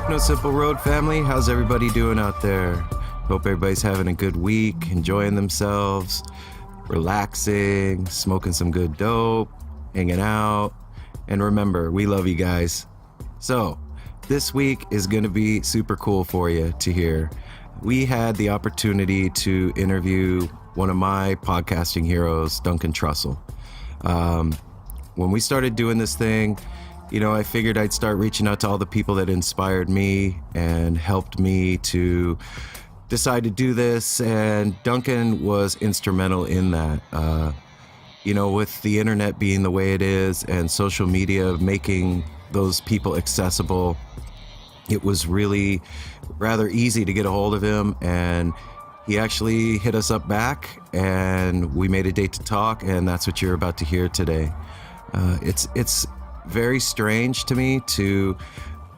No Simple Road family, how's everybody doing out there? Hope everybody's having a good week, enjoying themselves, relaxing, smoking some good dope, hanging out. And remember, we love you guys. So, this week is going to be super cool for you to hear. We had the opportunity to interview one of my podcasting heroes, Duncan Trussell. When we started doing this thing, I figured I'd start reaching out to all the people that inspired me and helped me to decide to do this. And Duncan was instrumental in that. With the internet being the way it is and social media making those people accessible, it was really rather easy to get a hold of him. And he actually hit us up back and we made a date to talk. And that's what you're about to hear today. It's very strange to me to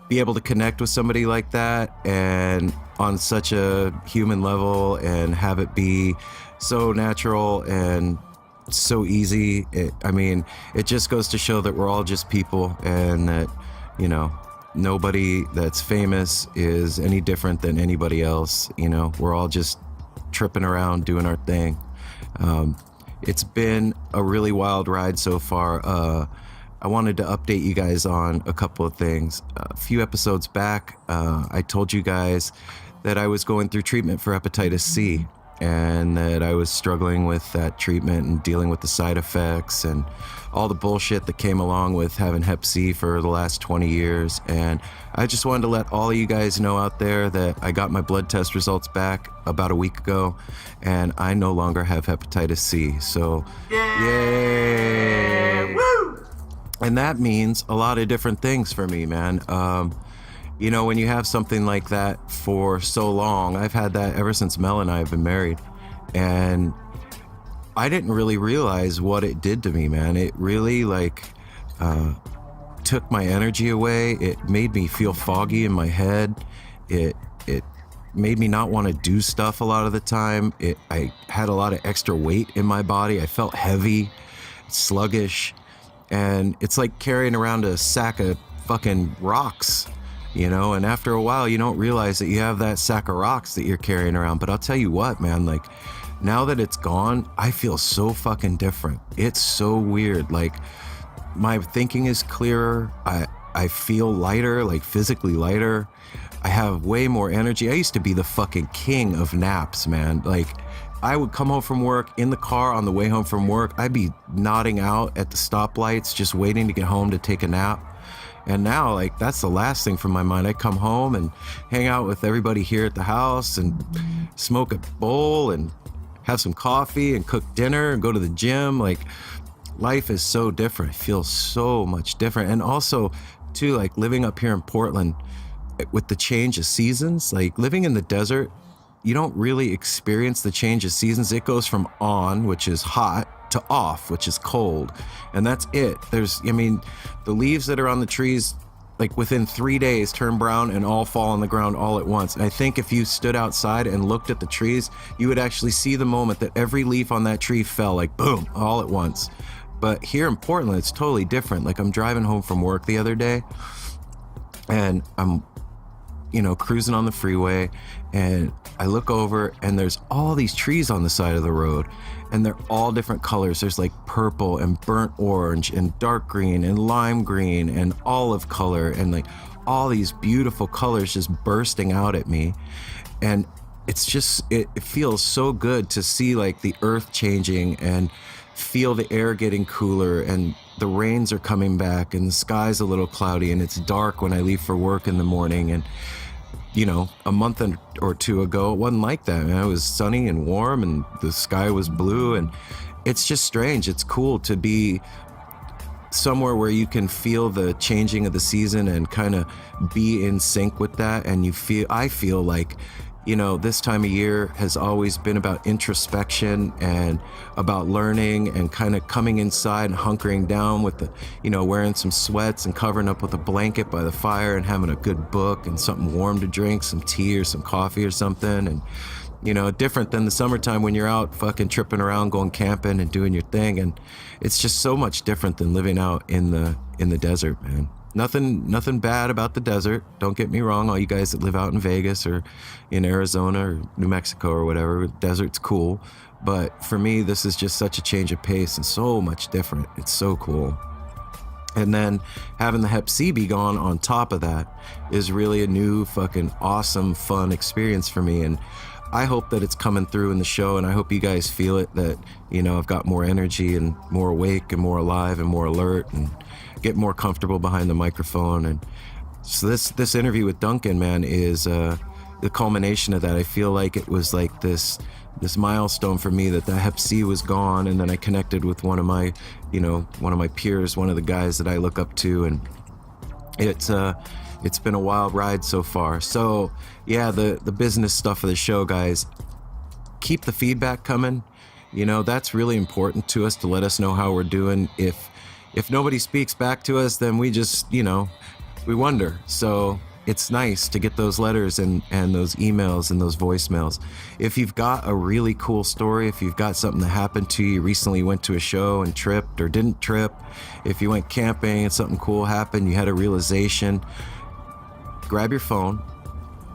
be able to connect with somebody like that and on such a human level and have it be so natural and so easy. It just goes to show that we're all just people and that, nobody that's famous is any different than anybody else. We're all just tripping around doing our thing. It's been a really wild ride so far. I wanted to update you guys on a couple of things. A few episodes back, I told you guys that I was going through treatment for hepatitis C and that I was struggling with that treatment and dealing with the side effects and all the bullshit that came along with having hep C for the last 20 years. And I just wanted to let all of you guys know out there that I got my blood test results back about a week ago and I no longer have hepatitis C. So, yay! Woo! And that means a lot of different things for me, man. When you have something like that for so long, I've had that ever since Mel and I have been married. And I didn't really realize what it did to me, man. It really took my energy away. It made me feel foggy in my head. It made me not want to do stuff a lot of the time. I had a lot of extra weight in my body. I felt heavy, sluggish. And it's like carrying around a sack of fucking rocks, and after a while you don't realize that you have that sack of rocks that you're carrying around. But I'll tell you what, man, now that it's gone, I feel so fucking different. It's so weird. My thinking is clearer. I feel lighter, physically lighter. I have way more energy. I used to be the fucking king of naps, man. I would come home from work in the car on the way home from work. I'd be nodding out at the stoplights, just waiting to get home to take a nap. And now, that's the last thing from my mind. I come home and hang out with everybody here at the house and smoke a bowl and have some coffee and cook dinner and go to the gym. Life is so different. It feels so much different. And also, too, living up here in Portland with the change of seasons, living in the desert, you don't really experience the change of seasons. It goes from on, which is hot, to off, which is cold. And that's it. The leaves that are on the trees, within 3 days turn brown and all fall on the ground all at once. And I think if you stood outside and looked at the trees, you would actually see the moment that every leaf on that tree fell, boom, all at once. But here in Portland, it's totally different. I'm driving home from work the other day and I'm cruising on the freeway and I look over and there's all these trees on the side of the road and they're all different colors. There's purple and burnt orange and dark green and lime green and olive color and all these beautiful colors just bursting out at me. And it's just, it feels so good to see the earth changing and feel the air getting cooler and the rains are coming back and the sky's a little cloudy and it's dark when I leave for work in the morning. And a month or two ago, it wasn't like that, man. It was sunny and warm and the sky was blue and it's just strange. It's cool to be somewhere where you can feel the changing of the season and kind of be in sync with that. And I feel this time of year has always been about introspection and about learning and kind of coming inside and hunkering down with wearing some sweats and covering up with a blanket by the fire and having a good book and something warm to drink, some tea or some coffee or something. And, different than the summertime when you're out fucking tripping around, going camping and doing your thing. And it's just so much different than living out in the desert, man. Nothing bad about the desert. Don't get me wrong. All you guys that live out in Vegas or in Arizona or New Mexico or whatever, desert's cool. But for me, this is just such a change of pace and so much different. It's so cool. And then having the Hep C be gone on top of that is really a new fucking awesome, fun experience for me. And I hope that it's coming through in the show, and I hope you guys feel it, that, you know, I've got more energy and more awake and more alive and more alert and get more comfortable behind the microphone. And so this interview with Duncan, man, is the culmination of that. I feel like it was like this milestone for me, that the Hep C was gone, and then I connected with one of my peers, one of the guys that I look up to, and it's been a wild ride so far. So yeah, the business stuff of the show, guys, keep the feedback coming. You know, that's really important to us, to let us know how we're doing. If nobody speaks back to us, then we just, you know, we wonder. So it's nice to get those letters and those emails and those voicemails. If you've got a really cool story, if you've got something that happened to you, recently went to a show and tripped or didn't trip, if you went camping and something cool happened, you had a realization, grab your phone,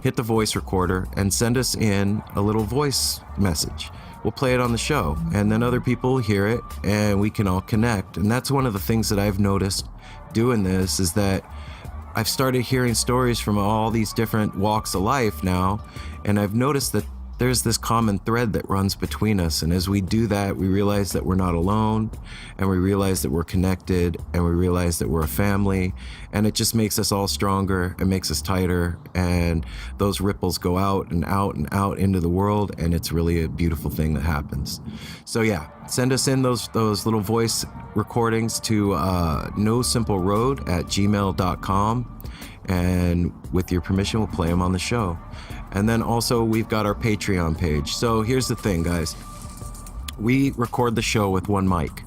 hit the voice recorder, and send us in a little voice message. We'll play it on the show, and then other people will hear it, and we can all connect. And that's one of the things that I've noticed doing this, is that I've started hearing stories from all these different walks of life now, and I've noticed that there's this common thread that runs between us. And as we do that, we realize that we're not alone, and we realize that we're connected, and we realize that we're a family, and it just makes us all stronger and makes us tighter, and those ripples go out and out and out into the world, and it's really a beautiful thing that happens. So yeah, send us in those little voice recordings to nosimpleroad@gmail.com, and with your permission, we'll play them on the show. And then also, we've got our Patreon page. So here's the thing, guys. We record the show with one mic.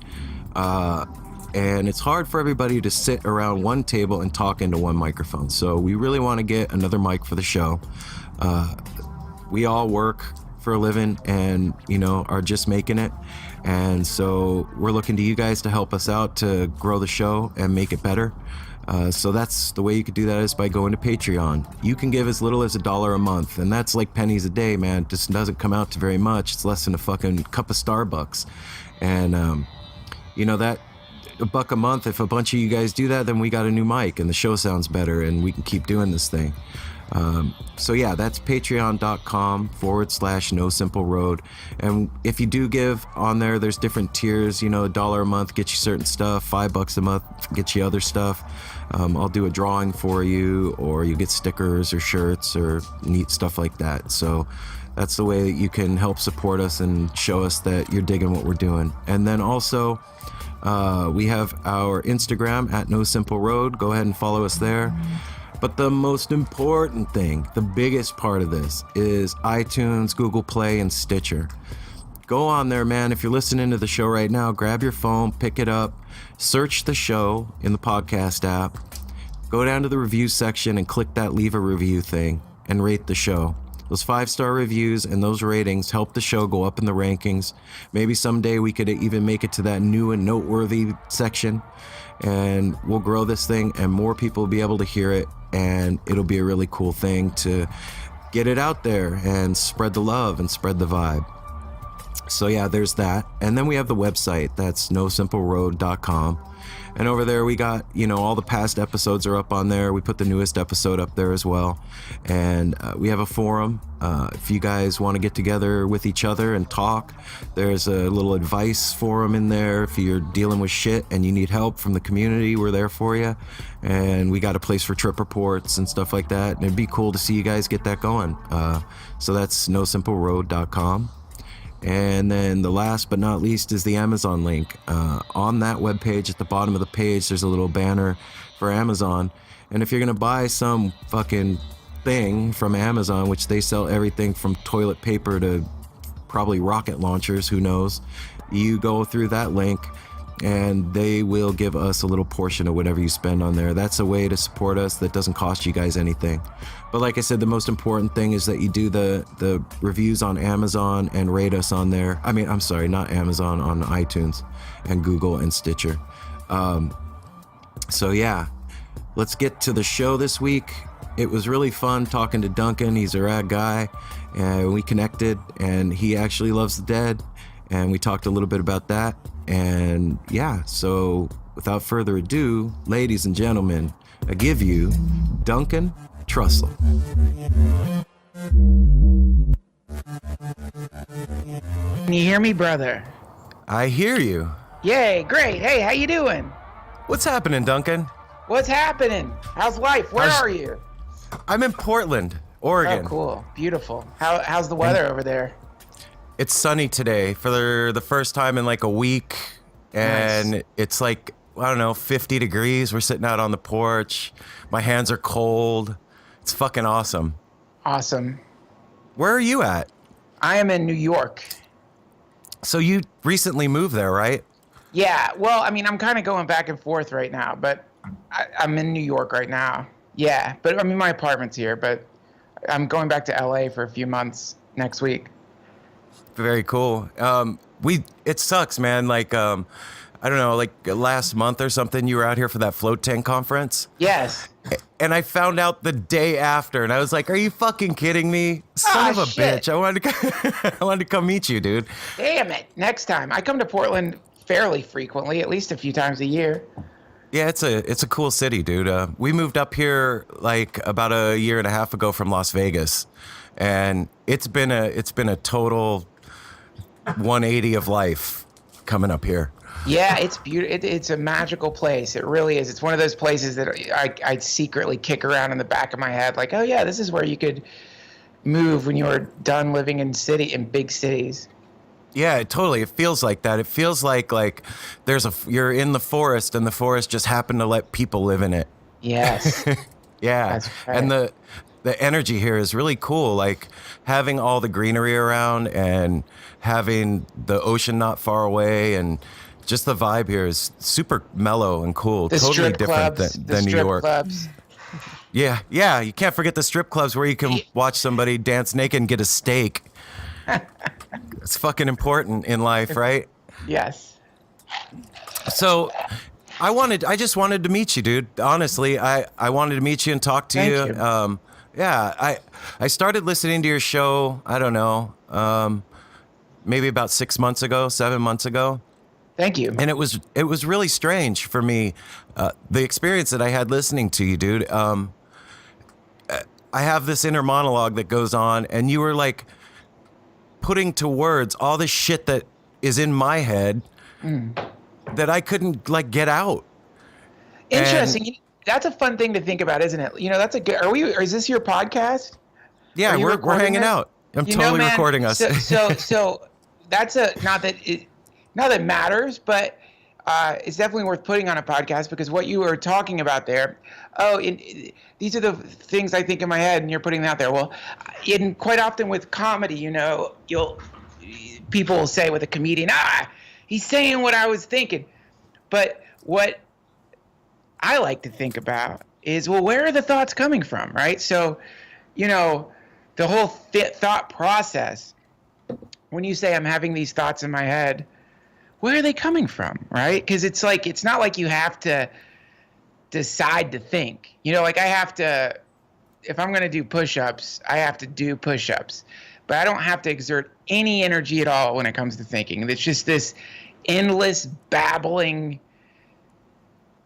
And it's hard for everybody to sit around one table and talk into one microphone. So we really want to get another mic for the show. We all work for a living and, you know, are just making it. And so we're looking to you guys to help us out to grow the show and make it better. So that's the way you could do that, is by going to Patreon. You can give as little as $1 a month, and that's like pennies a day, man. It just doesn't come out to very much. It's less than a fucking cup of Starbucks. And, you know, that $1 a month, if a bunch of you guys do that, then we got a new mic and the show sounds better and we can keep doing this thing. So yeah, that's patreon.com/NoSimpleRoad. And if you do give on there, there's different tiers. You know, $1 a month gets you certain stuff, $5 a month gets you other stuff. I'll do a drawing for you, or you get stickers or shirts or neat stuff like that. So that's the way that you can help support us and show us that you're digging what we're doing. And then also, we have our Instagram @NoSimpleRoad. Go ahead and follow us there. But the most important thing, the biggest part of this, is iTunes, Google Play, and Stitcher. Go on there, man. If you're listening to the show right now, grab your phone, pick it up, search the show in the podcast app, go down to the review section and click that leave a review thing and rate the show. Those 5-star reviews and those ratings help the show go up in the rankings. Maybe someday we could even make it to that new and noteworthy section, and we'll grow this thing and more people will be able to hear it, and it'll be a really cool thing to get it out there and spread the love and spread the vibe. So yeah, there's that. And then we have the website, that's nosimpleroad.com. And over there we got, you know, all the past episodes are up on there. We put the newest episode up there as well. And we have a forum. If you guys want to get together with each other and talk, there's a little advice forum in there. If you're dealing with shit and you need help from the community, we're there for you. And we got a place for trip reports and stuff like that. And it'd be cool to see you guys get that going. So that's nosimpleroad.com. And then the last but not least is the Amazon link. On that webpage, at the bottom of the page, there's a little banner for Amazon. And if you're going to buy some fucking thing from Amazon, which they sell everything from toilet paper to probably rocket launchers, who knows, you go through that link and they will give us a little portion of whatever you spend on there. That's a way to support us that doesn't cost you guys anything. But like I said, the most important thing is that you do the reviews on Amazon and rate us on there. I mean, I'm sorry, not Amazon, on iTunes and Google and Stitcher. So yeah, let's get to the show this week. It was really fun talking to Duncan. He's a rad guy, and we connected, and he actually loves the dead, and we talked a little bit about that. And yeah, so without further ado, ladies and gentlemen, I give you Duncan Trussell. Can you hear me, brother? I hear you. Yay, great. Hey, how you doing? What's happening, Duncan? What's happening? How's life? Where are you? I'm in Portland, Oregon. Oh, cool. Beautiful. How's the weather over there? It's sunny today for the first time in like a week. And nice. It's like, I don't know, 50 degrees. We're sitting out on the porch. My hands are cold. It's fucking awesome. Awesome. Where are you at? I am in New York. So you recently moved there, right? Yeah. Well, I mean, I'm kind of going back and forth right now, but I'm in New York right now. Yeah. But I mean, my apartment's here, but I'm going back to LA for a few months next week. Very cool. It sucks, man. Like, I don't know, like last month or something, you were out here for that float tank conference. Yes. And I found out the day after, and I was like, "Are you fucking kidding me, son of a bitch? I wanted to come meet you, dude." Damn it! Next time, I come to Portland fairly frequently, at least a few times a year. Yeah, it's a cool city, dude. We moved up here like about a year and a half ago from Las Vegas, and it's been a total 180 of life coming up here. Yeah, it's beautiful. It's a magical place. It really is. It's one of those places that I secretly kick around in the back of my head, like, oh yeah, this is where you could move when you were done living in big cities. Yeah, totally. It feels like that. It feels like you're in the forest, and the forest just happened to let people live in it. Yes. Yeah, that's right. And the energy here is really cool. Like having all the greenery around and having the ocean not far away, and just the vibe here is super mellow and cool. The totally strip different clubs, than New York. Clubs. Yeah. You can't forget the strip clubs where you can watch somebody dance naked and get a steak. It's fucking important in life, right? Yes. So I just wanted to meet you, dude. Honestly, I wanted to meet you and talk to you. Thank you. Yeah, I started listening to your show, I don't know, maybe about 7 months ago. Thank you. And it was really strange for me, the experience that I had listening to you, dude. I have this inner monologue that goes on, and you were like putting to words all the shit that is in my head that I couldn't like get out. Interesting. That's a fun thing to think about, isn't it? You know, that's a good. Is this your podcast? Yeah, we're hanging out. I'm totally recording us. So that's not that it matters, but it's definitely worth putting on a podcast, because what you were talking about there, these are the things I think in my head, and you're putting them out there. Well, quite often with comedy, you know, people will say with a comedian, he's saying what I was thinking. But what I like to think about is, well, where are the thoughts coming from, right? So, you know, the whole thought process, when you say I'm having these thoughts in my head, where are they coming from, right? Because it's not like you have to decide to think. You know, like if I'm going to do push-ups, I have to do push-ups. But I don't have to exert any energy at all when it comes to thinking. It's just this endless babbling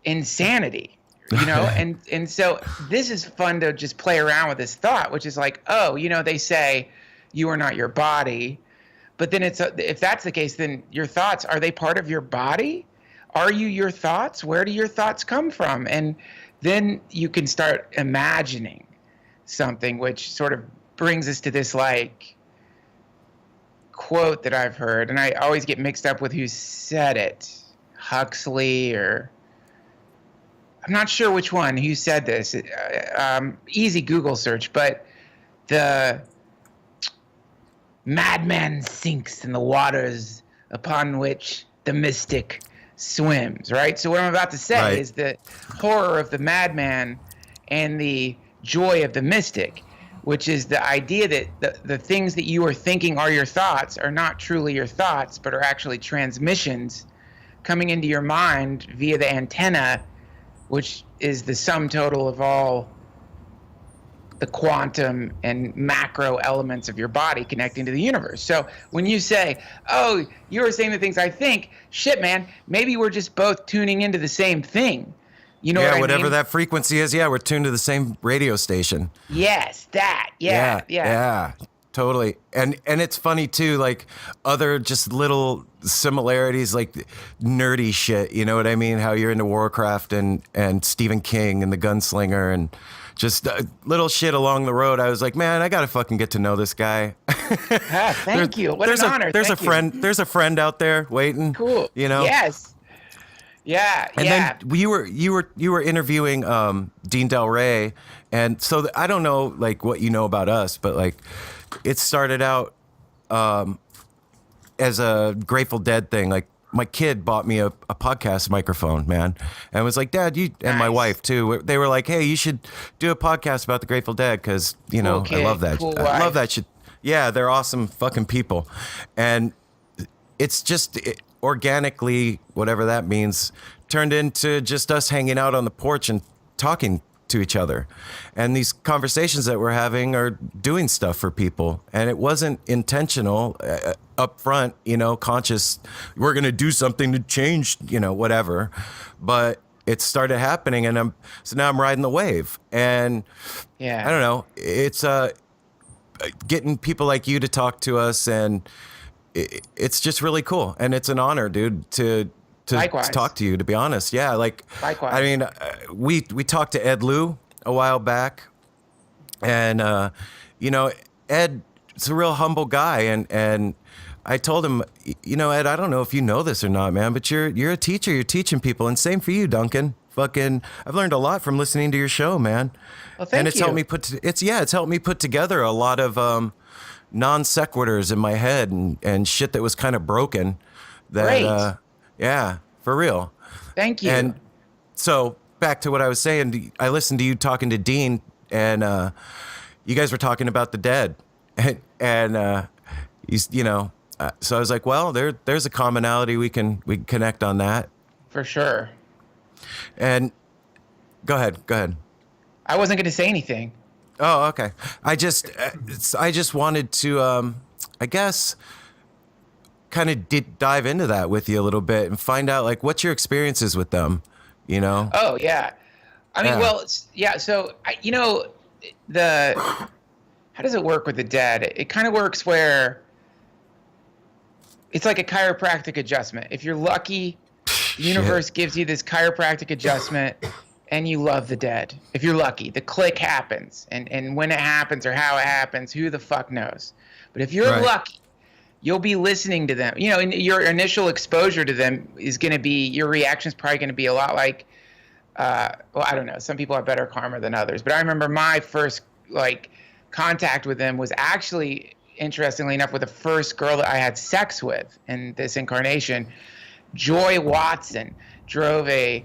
insanity, you know? and so this is fun to just play around with this thought, which is like, oh, you know, they say you are not your body. But then if that's the case, then your thoughts, are they part of your body? Are you your thoughts? Where do your thoughts come from? And then you can start imagining something, which sort of brings us to this like quote that I've heard, and I always get mixed up with who said it, Huxley, or I'm not sure which one who said this. Easy Google search, but the madman sinks in the waters upon which the mystic swims, right? So what I'm about to say is the horror of the madman and the joy of the mystic, which is the idea that the things that you are thinking are your thoughts are not truly your thoughts, but are actually transmissions coming into your mind via the antenna, which is the sum total of all the quantum and macro elements of your body connecting to the universe. So when you say, oh, you're saying the things I think, shit, man, maybe we're just both tuning into the same thing. You know what I mean? Whatever that frequency is, we're tuned to the same radio station. Yes, that. Yeah. Totally. And it's funny too, like other just little similarities, like nerdy shit, you know what I mean? How you're into Warcraft and Stephen King and the Gunslinger and just little shit along the road. I was like, man, I gotta fucking get to know this guy. Thank you. What an honor. There's a friend out there waiting. Cool. You know? Yes. Yeah. And then you were interviewing Dean Del Rey, and so I don't know like what you know about us, but like it started out as a Grateful Dead thing. Like my kid bought me a podcast microphone, man, and was like, Dad, and my wife too. They were like, hey, you should do a podcast about the Grateful Dead because I love that. I love that shit. Yeah, they're awesome fucking people, and it's just organically, whatever that means, turned into just us hanging out on the porch and talking to each other. And these conversations that we're having are doing stuff for people. And it wasn't intentional up front, conscious, we're going to do something to change, whatever. But it started happening, and so now I'm riding the wave. And I don't know, it's getting people like you to talk to us, and it's just really cool, and it's an honor, dude, to talk to you, to be honest. Yeah, like likewise. I mean, we talked to Ed Lieu a while back, and Ed is a real humble guy, and I told him, Ed, I don't know if you know this or not, man, but you're a teacher. You're teaching people, and same for you, Duncan. I've learned a lot from listening to your show, man. Well, thank you. It's helped me put together a lot of non sequiturs in my head and shit that was kind of broken. That, Great. For real. Thank you. And so back to what I was saying, I listened to you talking to Dean, and you guys were talking about the dead, and so I was like, well, there's a commonality we can connect on that. For sure. And go ahead. I wasn't going to say anything. Oh, okay. I just wanted to, I guess, kind of dive into that with you a little bit and find out, like, what's your experiences with them, Oh, yeah. I mean, well, yeah. So, how does it work with the dead? It kind of works where it's like a chiropractic adjustment. If you're lucky, the universe gives you this chiropractic adjustment, and you love the dead. If you're lucky, the click happens, and when it happens or how it happens, who the fuck knows? But if you're lucky, you'll be listening to them. And your initial exposure to them is going to be, your reaction is probably going to be a lot like, I don't know. Some people have better karma than others. But I remember my first contact with them was actually, interestingly enough, with the first girl that I had sex with in this incarnation. Joy Watson drove a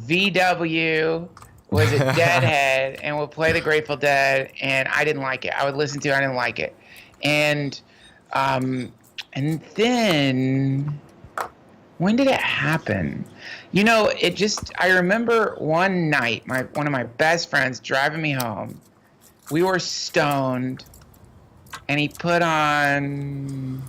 VW, was a deadhead, and would play the Grateful Dead, and I didn't like it. I would listen to it, I didn't like it. And then when did it happen? I remember one night, one of my best friends driving me home. We were stoned, and he put on,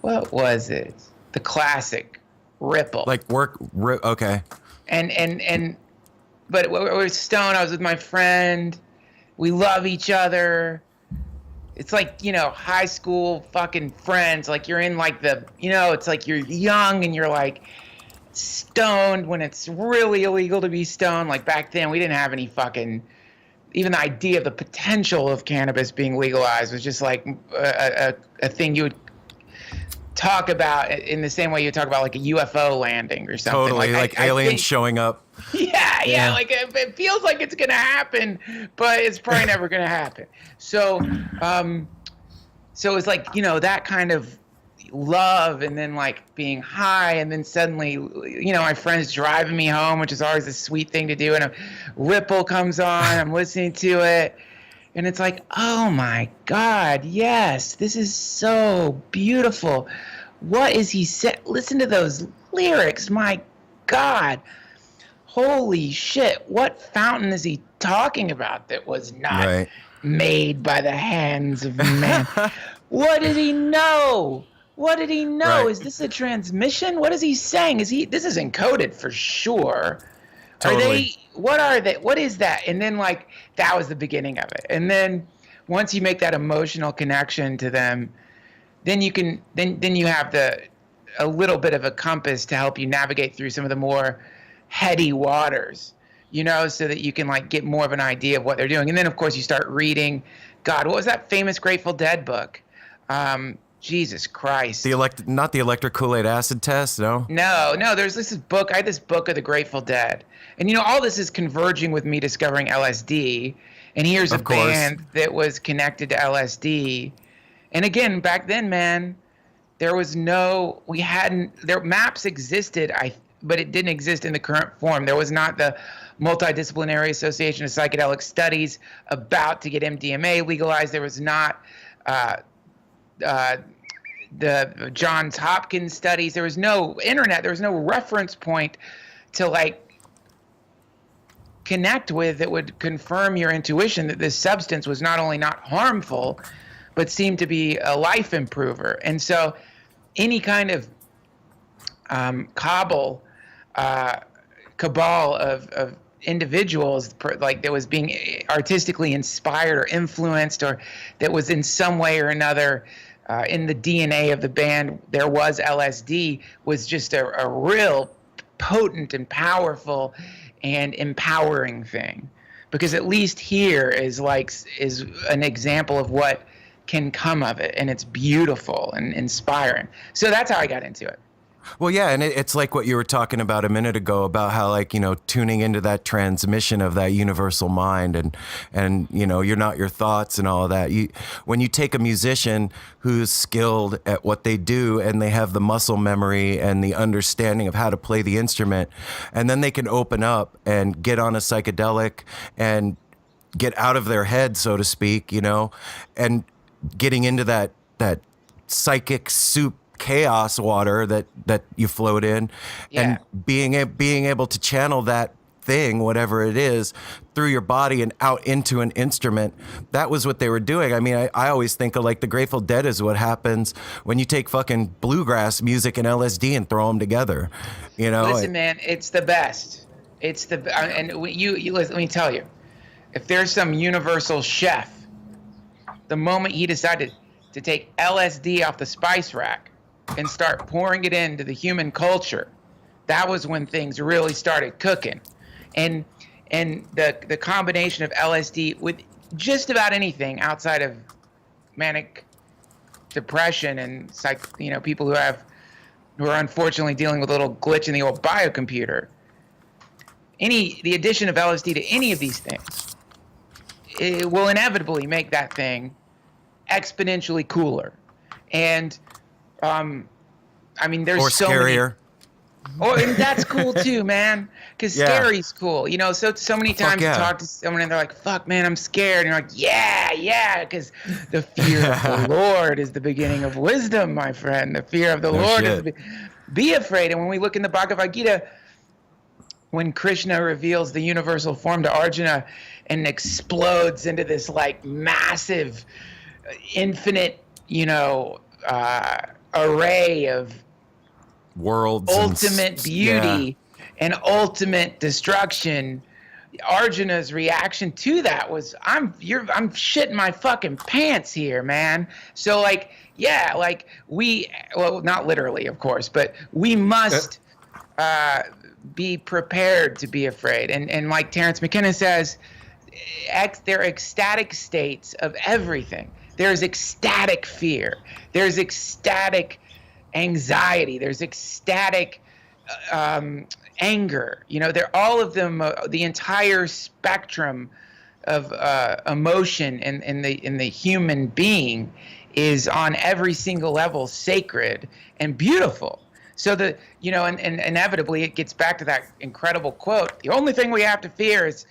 what was it? The classic Ripple. Okay. But we were stoned. I was with my friend. We love each other. It's like, high school fucking friends. Like you're in it's like you're young and you're stoned when it's really illegal to be stoned. Like back then we didn't have any even the idea of the potential of cannabis being legalized was just like a thing you would talk about in the same way you talk about like a UFO landing or something. Totally, like aliens showing up. Yeah. Like it feels like it's gonna happen, but it's probably never gonna happen. So it's like that kind of love, and then being high, and then suddenly my friend's driving me home, which is always a sweet thing to do, and a Ripple comes on. I'm listening to it. And it's like, oh my God, yes, this is so beautiful. What is he said? Listen to those lyrics. My God, holy shit, what fountain is he talking about that was not Right. made by the hands of man? What did he know? What did he know? Right. Is this a transmission? What is he saying? This is encoded for sure. Totally. What is that? And then like that was the beginning of it. And then once you make that emotional connection to them, then you have a little bit of a compass to help you navigate through some of the more heady waters, so that you can like get more of an idea of what they're doing. And then of course you start reading, God, what was that famous Grateful Dead book? Jesus Christ. Not the electric Kool-Aid acid test, no? No, there's this book. I had this book of the Grateful Dead. And all this is converging with me discovering LSD. And here's a band that was connected to LSD. And again, back then, man, maps existed, but it didn't exist in the current form. There was not the Multidisciplinary Association of Psychedelic Studies about to get MDMA legalized. There was not the Johns Hopkins studies. There was no internet. There was no reference point to like connect with that would confirm your intuition that this substance was not only not harmful, but seemed to be a life improver. And so any kind of cabal of individuals like that was being artistically inspired or influenced, or that was in some way or another in the DNA of the band, there was LSD, was just a real potent and powerful and empowering thing. Because at least here is an example of what can come of it, and it's beautiful and inspiring. So that's how I got into it. Well, yeah, and it's like what you were talking about a minute ago about how, like, tuning into that transmission of that universal mind, and you're not your thoughts and all of that. When you take a musician who's skilled at what they do and they have the muscle memory and the understanding of how to play the instrument, and then they can open up and get on a psychedelic and get out of their head, so to speak, and getting into that psychic soup chaos water that you float in, and being able to channel that thing, whatever it is, through your body and out into an instrument. That was what they were doing. I mean, I always think of like the Grateful Dead is what happens when you take fucking bluegrass music and LSD and throw them together. Listen, man, it's the best. It's and you listen, let me tell you, if there's some universal chef, the moment he decided to take LSD off the spice rack and start pouring it into the human culture, that was when things really started cooking. And the combination of LSD with just about anything outside of manic depression and people who are unfortunately dealing with a little glitch in the old biocomputer, the addition of LSD to any of these things, it will inevitably make that thing exponentially cooler. And I mean, there's so scarier. And that's cool too, man. Because scary's cool. So many times you talk to someone and they're like, "Fuck, man, I'm scared." And you're like, "Yeah," because the fear of the Lord is the beginning of wisdom, my friend. The fear of the Lord is be afraid. And when we look in the Bhagavad Gita, when Krishna reveals the universal form to Arjuna and explodes into this like massive, infinite, array of worlds, ultimate beauty and ultimate destruction, Arjuna's reaction to that was, I'm shitting my fucking pants here, man. So not literally, of course, but we must be prepared to be afraid. And like Terence McKenna says, there are ecstatic states of everything. There's ecstatic fear. There's ecstatic anxiety. There's ecstatic anger. They're all of them. The entire spectrum of emotion in the human being is on every single level sacred and beautiful. So and inevitably it gets back to that incredible quote: "The only thing we have to fear is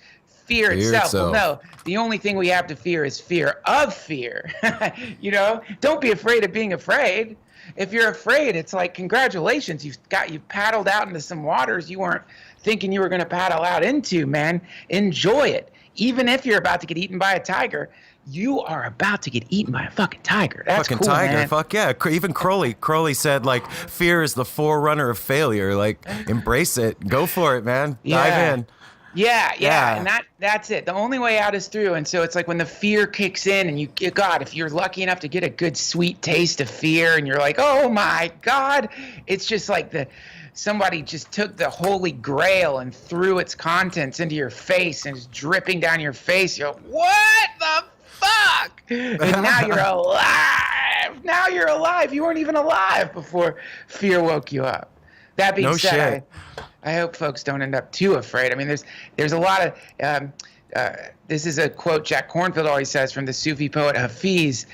fear itself. Well, no, the only thing we have to fear is fear of fear. Don't be afraid of being afraid. If you're afraid, it's like, congratulations, you've paddled out into some waters you weren't thinking you were going to paddle out into, man. Enjoy it. Even if you're about to get eaten by a tiger, you are about to get eaten by a fucking tiger. That's fucking cool, tiger, man. fuck yeah. Even Crowley said, like, fear is the forerunner of failure. Like, embrace it. Go for it, man. Dive in. Yeah. And that's it. The only way out is through. And so it's like when the fear kicks in and if you're lucky enough to get a good sweet taste of fear and you're like, oh my God, it's just like somebody just took the Holy Grail and threw its contents into your face and it's dripping down your face. You're like, what the fuck? And now you're alive. Now you're alive. You weren't even alive before fear woke you up. That being said, I hope folks don't end up too afraid. I mean, there's a lot of this is a quote Jack Kornfield always says from the Sufi poet Hafiz.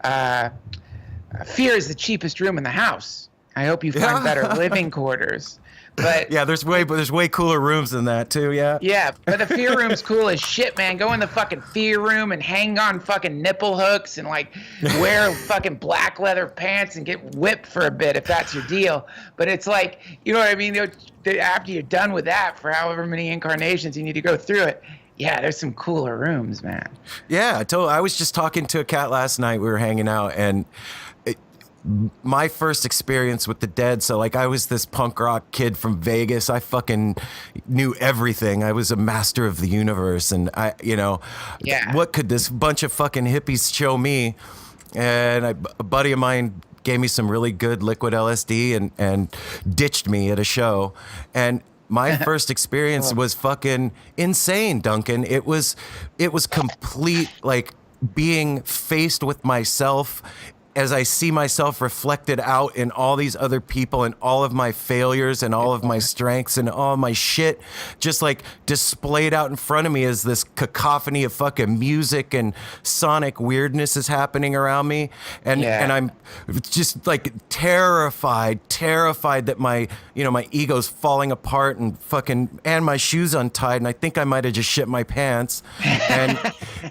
Fear is the cheapest room in the house. I hope you find better living quarters. But yeah, there's way cooler rooms than that too. Yeah. Yeah, but the fear room's cool as shit, man. Go in the fucking fear room and hang on fucking nipple hooks and like wear fucking black leather pants and get whipped for a bit if that's your deal. But it's like, you know what I mean? After you're done with that, for however many incarnations you need to go through it. Yeah, there's some cooler rooms, man. Yeah, I was just talking to a cat last night. We were hanging out and. My first experience with the dead, so like I was this punk rock kid from Vegas. I fucking knew everything. I was a master of the universe, and what could this bunch of fucking hippies show me? And a buddy of mine gave me some really good liquid LSD and ditched me at a show. And my first experience was fucking insane, Duncan. It was complete, like being faced with myself as I see myself reflected out in all these other people and all of my failures and all of my strengths and all of my shit just like displayed out in front of me as this cacophony of fucking music and sonic weirdness is happening around me. And I'm just like terrified that my ego's falling apart and my shoes untied. And I think I might've just shit my pants and,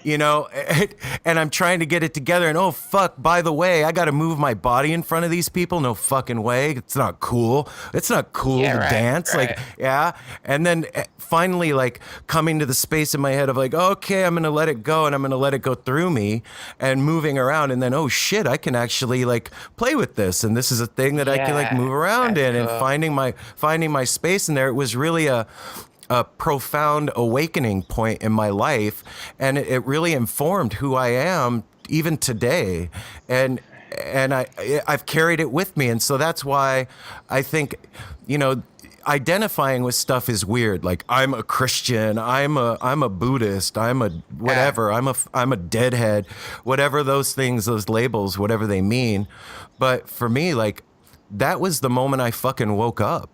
and I'm trying to get it together and, oh fuck, by the way, I got to move my body in front of these people. No fucking way. It's not cool. It's not cool to dance. Right. Like, yeah. And then finally, like coming to the space in my head of like, okay, I'm going to let it go and I'm going to let it go through me and moving around. And then, oh shit, I can actually like play with this. And this is a thing that I can like move around in and finding my space in there. It was really a profound awakening point in my life. And it really informed who I am even today. And I've carried it with me. And so that's why I think, identifying with stuff is weird. Like I'm a Christian, I'm a Buddhist, I'm a whatever, I'm a deadhead, whatever those things, those labels, whatever they mean. But for me, like that was the moment I fucking woke up.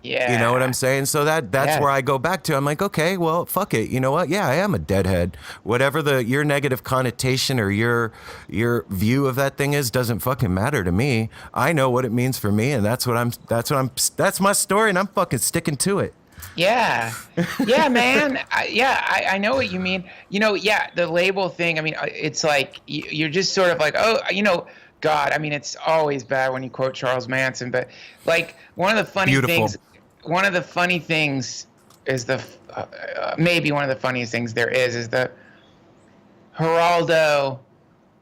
Yeah. You know what I'm saying? So that's where I go back to. I'm like, okay, well, fuck it. You know what? Yeah, I am a deadhead. Whatever your negative connotation or your view of that thing is doesn't fucking matter to me. I know what it means for me, and that's my story, and I'm fucking sticking to it. Yeah. Yeah, man. I know what you mean. The label thing, I mean, it's like you're just sort of like, oh, God, I mean, it's always bad when you quote Charles Manson, but like one of the funny things is maybe one of the funniest things there is the Geraldo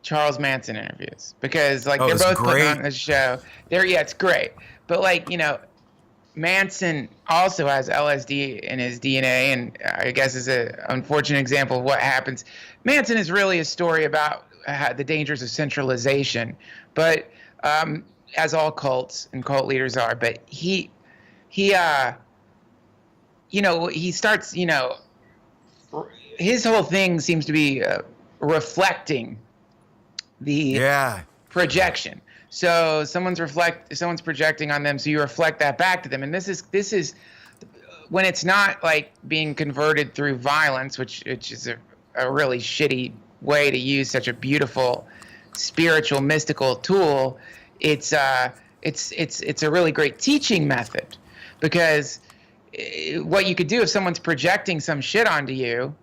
Charles Manson interviews, because like they're both putting on the show. It's great. But like, Manson also has LSD in his DNA, and I guess is an unfortunate example of what happens. Manson is really a story about the dangers of centralization, but as all cults and cult leaders are. But he starts, his whole thing seems to be reflecting the projection. So someone's projecting on them, so you reflect that back to them. And this is when it's not like being converted through violence, which is a really shitty way to use such a beautiful spiritual mystical tool. It's a really great teaching method, because what you could do if someone's projecting some shit onto you,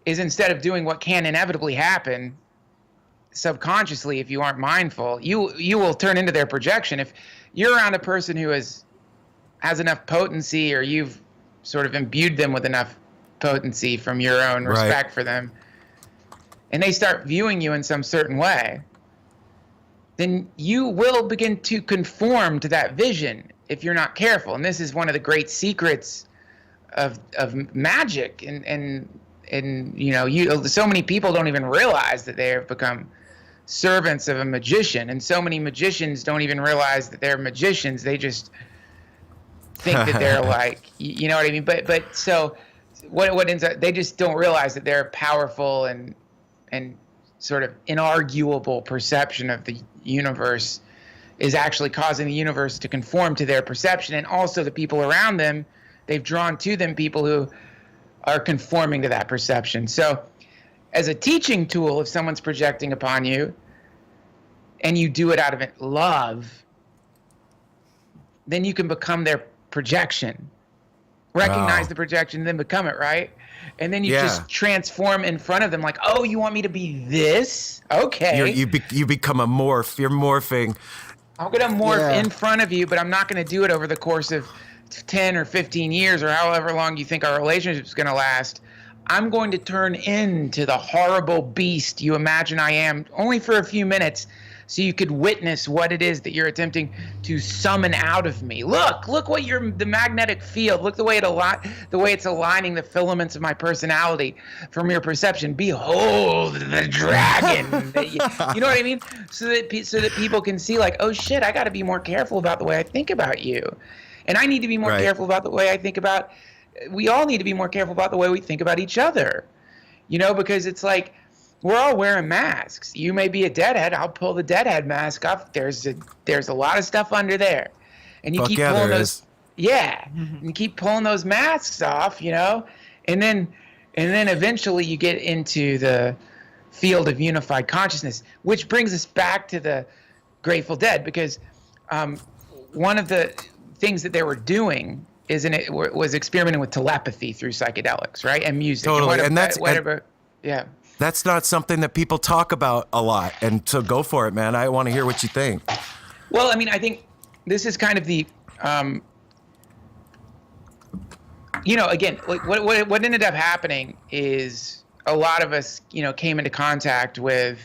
is instead of doing what can inevitably happen subconsciously, if you aren't mindful, you will turn into their projection. If you're around a person who has enough potency, or you've sort of imbued them with enough potency from your own respect for them, and they start viewing you in some certain way, then you will begin to conform to that vision if you're not careful. And this is one of the great secrets of magic. And so many people don't even realize that they have become servants of a magician. And so many magicians don't even realize that they're magicians. They just think that they're like, you know what I mean? But so what ends up, they just don't realize that their powerful and sort of inarguable perception of the universe is actually causing the universe to conform to their perception. And also the people around them, they've drawn to them people who are conforming to that perception. So as a teaching tool, if someone's projecting upon you and you do it out of love, then you can become their projection. Recognize the projection, then become it, right? And then you just transform in front of them like, oh, you want me to be this? Okay. You become a morph. You're morphing. I'm going to morph in front of you, but I'm not going to do it over the course of 10 or 15 years or however long you think our relationship is going to last. I'm going to turn into the horrible beast you imagine I am only for a few minutes, so you could witness what it is that you're attempting to summon out of me. Look what the magnetic field. Look the way it's aligning the filaments of my personality from your perception. Behold the dragon. You know what I mean? So that people can see like, oh shit, I got to be more careful about the way I think about you, and I need to be more careful about the way I think about. We all need to be more careful about the way we think about each other. Because it's like, we're all wearing masks. You may be a deadhead. I'll pull the deadhead mask off. There's a lot of stuff under there, and you keep pulling those. Yeah, and you keep pulling those masks off, and then eventually you get into the field of unified consciousness, which brings us back to the Grateful Dead, because one of the things that they were doing was experimenting with telepathy through psychedelics, right, and music. Totally, and yeah. That's not something that people talk about a lot, and so go for it, man. I want to hear what you think. Well, I mean, I think this is kind of the, again, like what ended up happening is a lot of us, came into contact with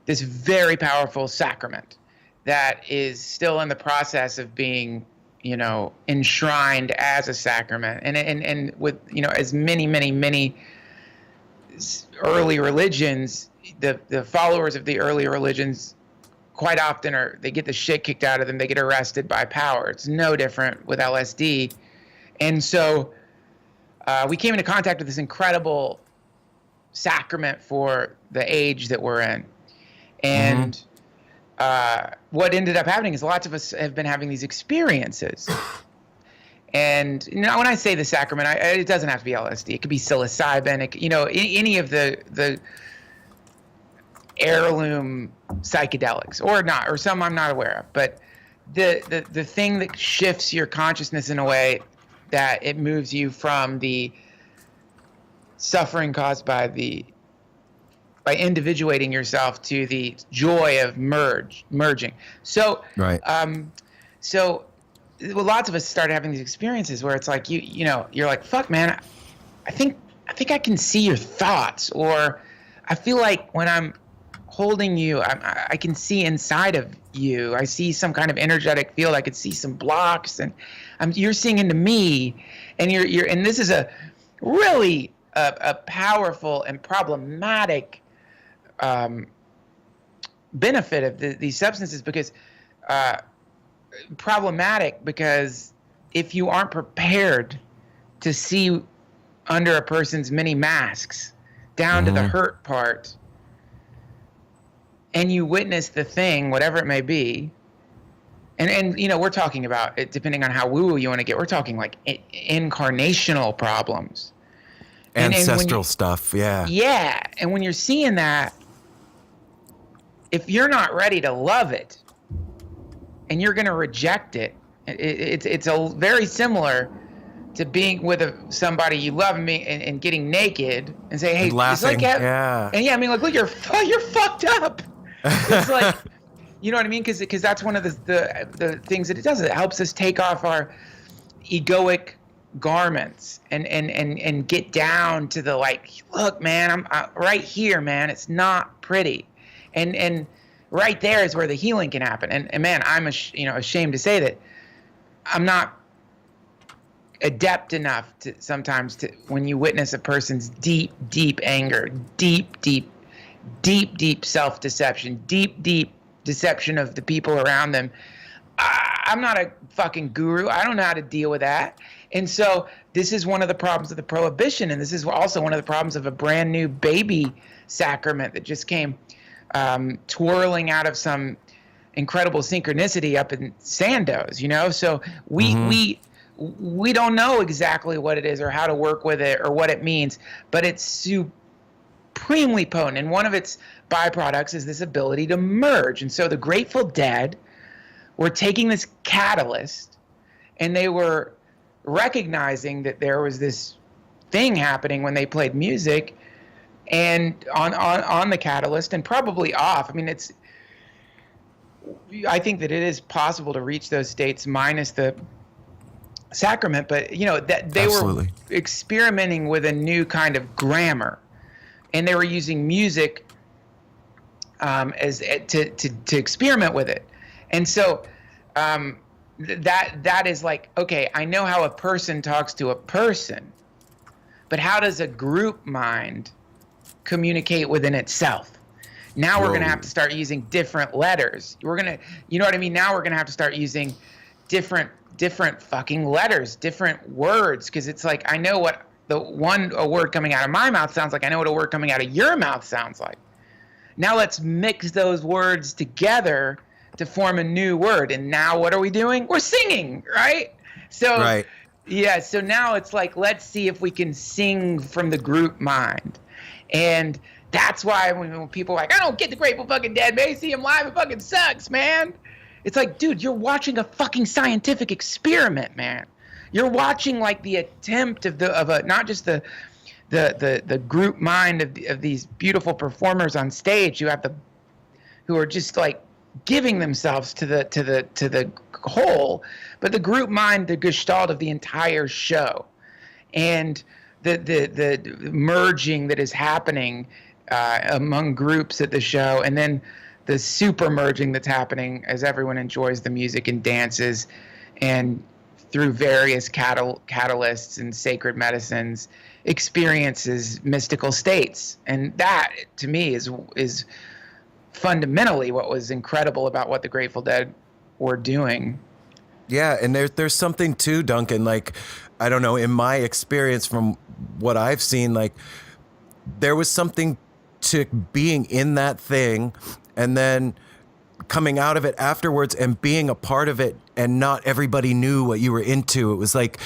this very powerful sacrament that is still in the process of being, enshrined as a sacrament, and with, as many early religions, the followers of the early religions quite often they get the shit kicked out of them. They get arrested by power. It's no different with LSD. And so we came into contact with this incredible sacrament for the age that we're in. And what ended up happening is lots of us have been having these experiences. And when I say the sacrament, it doesn't have to be LSD. It could be psilocybin. Any of the heirloom psychedelics, or not, or some I'm not aware of. But the thing that shifts your consciousness in a way that it moves you from the suffering caused by individuating yourself to the joy of merging. So lots of us started having these experiences where it's like you're like, fuck, man, I think I can see your thoughts, or I feel like when I'm holding you, I can see inside of you. I see some kind of energetic field. I could see some blocks, and you're seeing into me, and you're and this is a really a powerful and problematic benefit of these substances, because problematic because if you aren't prepared to see under a person's many masks down to the hurt part, and you witness the thing, whatever it may be, and we're talking about it depending on how woo-woo you want to get, we're talking like incarnational problems, ancestral stuff. Yeah, and when you're seeing that, if you're not ready to love it and you're going to reject it, it's a very similar to being with somebody you love and getting naked and say, hey, and laughing. It's like, Yeah. And yeah, I mean, like, look, you're fucked up. It's like, you know what I mean? Because that's one of the things that it does. It helps us take off our egoic garments and get down to the, like, look, man, I'm right here, man. It's not pretty. And right there is where the healing can happen. And man, I'm ashamed to say that I'm not adept enough to sometimes when you witness a person's deep anger, deep self-deception, deep deception of the people around them. I'm not a fucking guru. I don't know how to deal with that. And so this is one of the problems of the prohibition, and this is also one of the problems of a brand new baby sacrament that just came twirling out of some incredible synchronicity up in Sandoz, So we don't know exactly what it is or how to work with it or what it means, but it's supremely potent. And one of its byproducts is this ability to merge. And so the Grateful Dead were taking this catalyst, and they were recognizing that there was this thing happening when they played music and on the catalyst and probably off. I mean, I think that it is possible to reach those states minus the sacrament, but that they Absolutely. were experimenting with a new kind of grammar, and they were using music as to experiment with it. And so that is like, okay, I know how a person talks to a person, but how does a group mind communicate within itself? Now we're going to have to start using different letters. We're going to, you know what I mean? Now we're going to have to start using different fucking letters, different words, because it's like, I know what a word coming out of my mouth sounds like. I know what a word coming out of your mouth sounds like. Now let's mix those words together to form a new word. And now what are we doing? We're singing, right? So, right. Yeah, so now it's like, let's see if we can sing from the group mind. And that's why when people are like, I don't get the Grateful fucking Dead, man. See him live, it fucking sucks, man. It's like, dude, you're watching a fucking scientific experiment, man. You're watching like the attempt of not just the group mind of these beautiful performers on stage who are just like giving themselves to the whole, but the group mind, the gestalt of the entire show, and the merging that is happening among groups at the show, and then the super merging that's happening as everyone enjoys the music and dances, and through various catalysts and sacred medicines experiences mystical states. And that, to me, is fundamentally what was incredible about what the Grateful Dead were doing. Yeah, and there's something too, Duncan, like, I don't know, in my experience from what I've seen, like, there was something to being in that thing and then coming out of it afterwards and being a part of it, and not everybody knew what you were into. It was like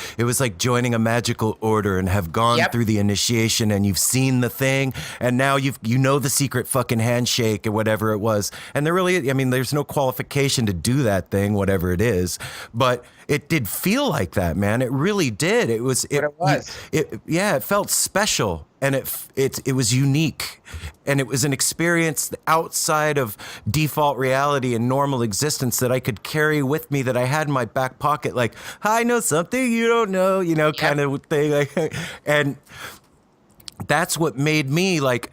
joining a magical order and have gone through the initiation, and you've seen the thing, and now you know the secret fucking handshake or whatever it was. And there's no qualification to do that thing, whatever it is, but it did feel like that, man. It really did. It felt special, and it was unique, and it was an experience outside of default reality and normal existence that I could carry with me, that I had in my back pocket, like, I know something you don't know, kind of thing. And that's what made me, like,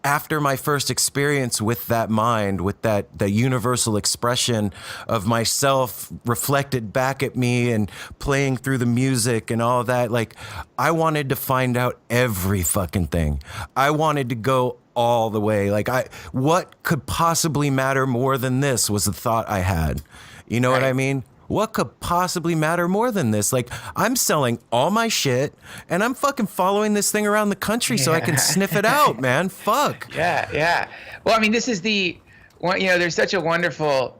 after my first experience with that mind, with the universal expression of myself reflected back at me and playing through the music and all that, like, I wanted to find out every fucking thing. I wanted to go all the way. Like, what could possibly matter more than this was the thought I had. You know what I mean? What could possibly matter more than this? Like, I'm selling all my shit and I'm fucking following this thing around the country so I can sniff it out, man. Fuck. Yeah. Well, I mean, this is there's such a wonderful,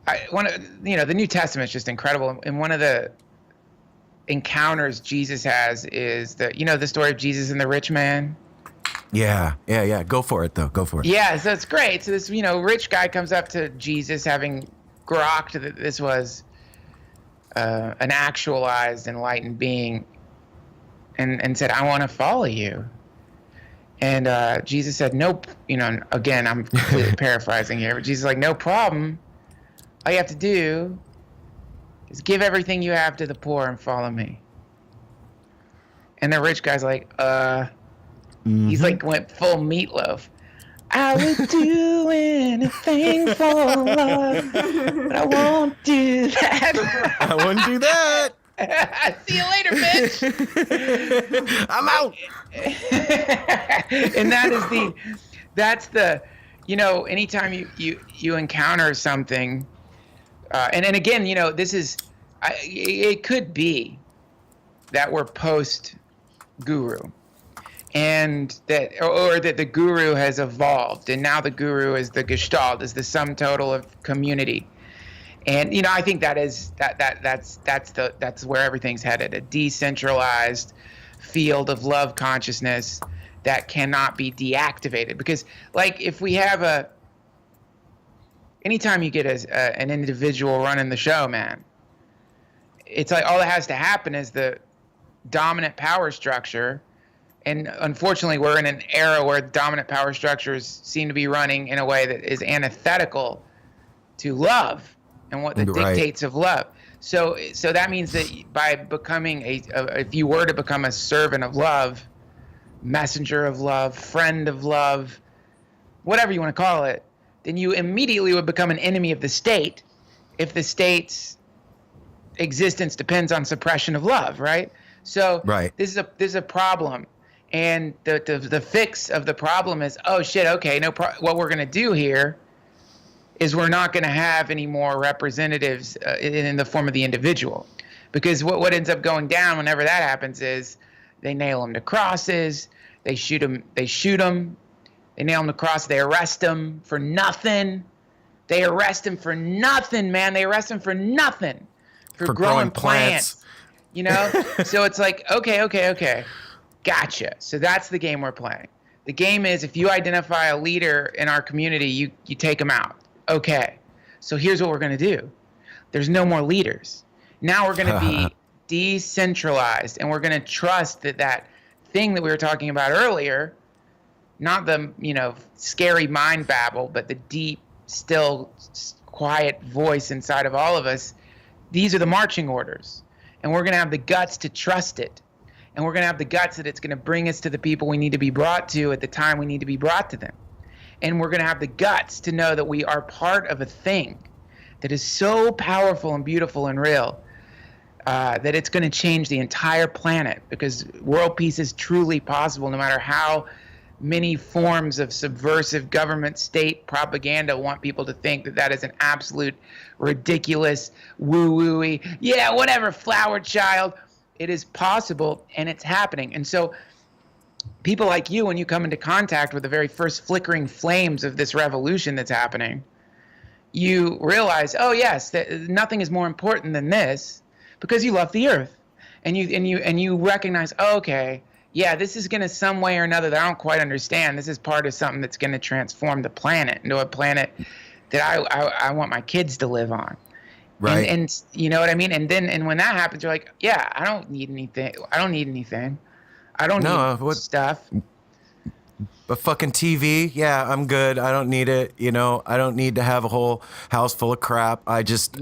the New Testament is just incredible. And one of the encounters Jesus has is the story of Jesus and the rich man. Yeah. Go for it, though. Go for it. Yeah, so it's great. So this, rich guy comes up to Jesus having grokked that this was an actualized enlightened being, and said, I want to follow you. And Jesus said, nope. Again, I'm completely paraphrasing here, but Jesus is like, no problem. All you have to do is give everything you have to the poor and follow me. And the rich guy's like, he's like, went full Meatloaf. I would do anything for love, but I won't do that. I wouldn't do that. See you later, bitch. I'm out. And that's the, anytime you encounter something, and again, this is, it could be that we're post guru, and that, or that the guru has evolved, and now the guru is the gestalt, is the sum total of community. And I think that's where everything's headed, a decentralized field of love consciousness that cannot be deactivated. Because like, if we have anytime you get an individual running the show, man, it's like all that has to happen is the dominant power structure. And unfortunately, we're in an era where dominant power structures seem to be running in a way that is antithetical to love and what the dictates of love. So that means that by becoming if you were to become a servant of love, messenger of love, friend of love, whatever you want to call it, then you immediately would become an enemy of the state if the state's existence depends on suppression of love, right? So this is a problem. And the fix of the problem is, oh shit, okay, what we're going to do here is we're not going to have any more representatives in the form of the individual. Because what ends up going down whenever that happens is they nail them to crosses, they shoot them, they nail them to crosses, they arrest them for nothing. They arrest them for nothing, man. They arrest them for nothing. For growing plants. So it's like, okay. Gotcha. So that's the game we're playing. The game is, if you identify a leader in our community, you take them out. Okay. So here's what we're going to do. There's no more leaders. Now we're going to be decentralized, and we're going to trust that thing that we were talking about earlier, not the, scary mind babble, but the deep, still, quiet voice inside of all of us. These are the marching orders, and we're going to have the guts to trust it. And we're going to have the guts that it's going to bring us to the people we need to be brought to at the time we need to be brought to them. And we're going to have the guts to know that we are part of a thing that is so powerful and beautiful and real that it's going to change the entire planet, because world peace is truly possible no matter how many forms of subversive government state propaganda want people to think that is an absolute ridiculous woo-woo-y, yeah, whatever, flower child. It is possible, and it's happening. And so people like you, when you come into contact with the very first flickering flames of this revolution that's happening, you realize, oh yes, that nothing is more important than this, because you love the earth. And you recognize, oh, okay, yeah, this is going to, some way or another that I don't quite understand, this is part of something that's going to transform the planet into a planet that I want my kids to live on. Right. And you know what I mean? And when that happens, you're like, yeah, I don't need anything. I don't need stuff. A fucking TV? Yeah, I'm good. I don't need it. I don't need to have a whole house full of crap. I just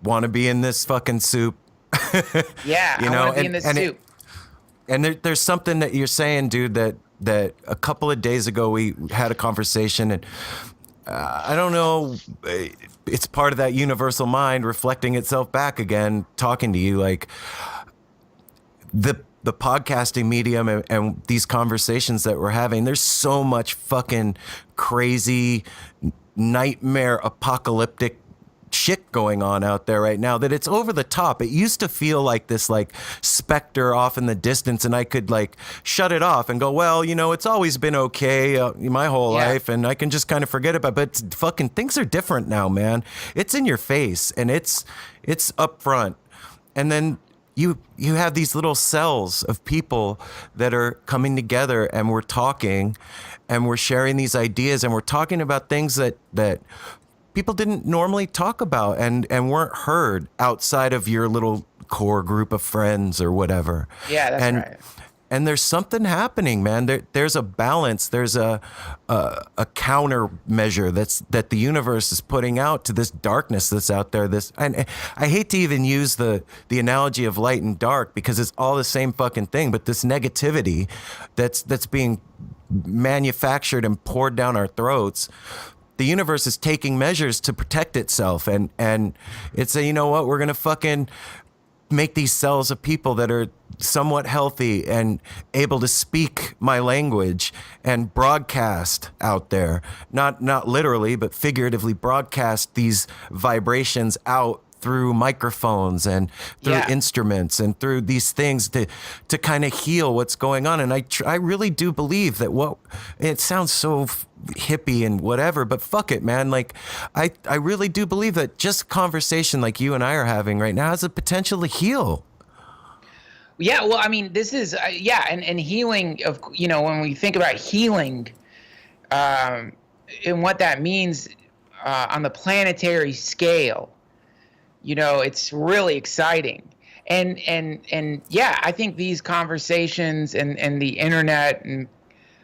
want to be in this fucking soup. Yeah, I want to be in this soup. And there's something that you're saying, dude, that a couple of days ago we had a conversation, and I don't know, it's part of that universal mind reflecting itself back again, talking to you, like the podcasting medium and these conversations that we're having. There's so much fucking crazy nightmare apocalyptic shit going on out there right now that it's over the top. It used to feel like this like specter off in the distance, and I could like shut it off and go, well, it's always been okay my whole life, and I can just kind of forget about it. But fucking things are different now, man. It's in your face, and it's up front. And then you have these little cells of people that are coming together, and we're talking, and we're sharing these ideas, and we're talking about things that people didn't normally talk about and weren't heard outside of your little core group of friends or whatever. Yeah, that's right. And there's something happening, man. There's a balance. There's a countermeasure that the universe is putting out to this darkness that's out there. And I hate to even use the analogy of light and dark because it's all the same fucking thing. But this negativity that's being manufactured and poured down our throats, the universe is taking measures to protect itself. And it's you know what, we're gonna fucking make these cells of people that are somewhat healthy and able to speak my language and broadcast out there, not literally, but figuratively broadcast these vibrations out through microphones and through instruments and through these things to kind of heal what's going on. And I really do believe that it sounds so hippie and whatever, but fuck it, man. Like I really do believe that just conversation like you and I are having right now has the potential to heal. Yeah, well, I mean, this is and healing of, you know, when we think about healing, and what that means on the planetary scale, you know, it's really exciting. And yeah, I think these conversations and the internet and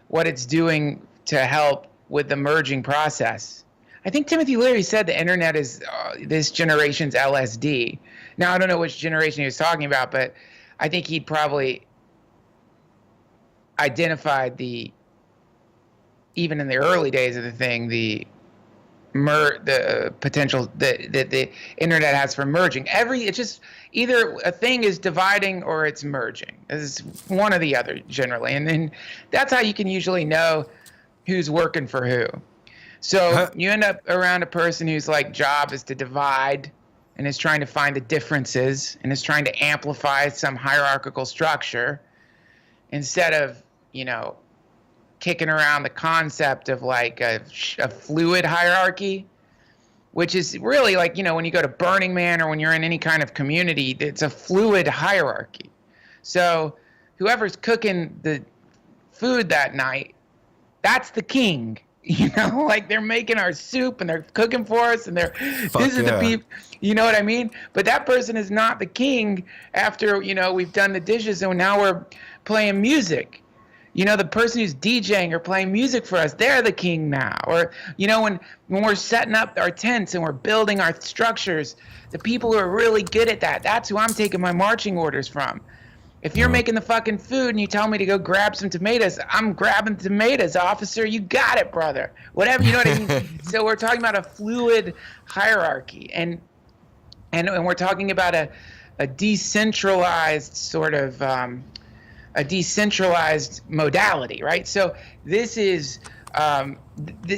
what it's doing to help with the merging process. I think Timothy Leary said the internet is this generation's LSD. Now, I don't know which generation he was talking about, but I think he'd probably identified even in the early days of the thing, the potential that the internet has for merging. It's just either a thing is dividing or it's merging. It's one or the other generally. And then that's how you can usually know who's working for who. So you end up around a person whose like job is to divide and is trying to find the differences and is trying to amplify some hierarchical structure instead of, you know, kicking around the concept of like a fluid hierarchy, which is really like, you know, when you go to Burning Man or when you're in any kind of community, it's a fluid hierarchy. So whoever's cooking the food that night, that's the king. You know, like they're making our soup and they're cooking for us and the people, you know what I mean? But that person is not the king after, you know, we've done the dishes and now we're playing music. You know, the person who's DJing or playing music for us, they're the king now. Or, you know, when we're setting up our tents and we're building our structures, the people who are really good at that, that's who I'm taking my marching orders from. If you're making the fucking food and you tell me to go grab some tomatoes, I'm grabbing tomatoes, officer. You got it, brother. Whatever, you know what I mean? So we're talking about a fluid hierarchy. And we're talking about a decentralized sort of a decentralized modality, right? So this is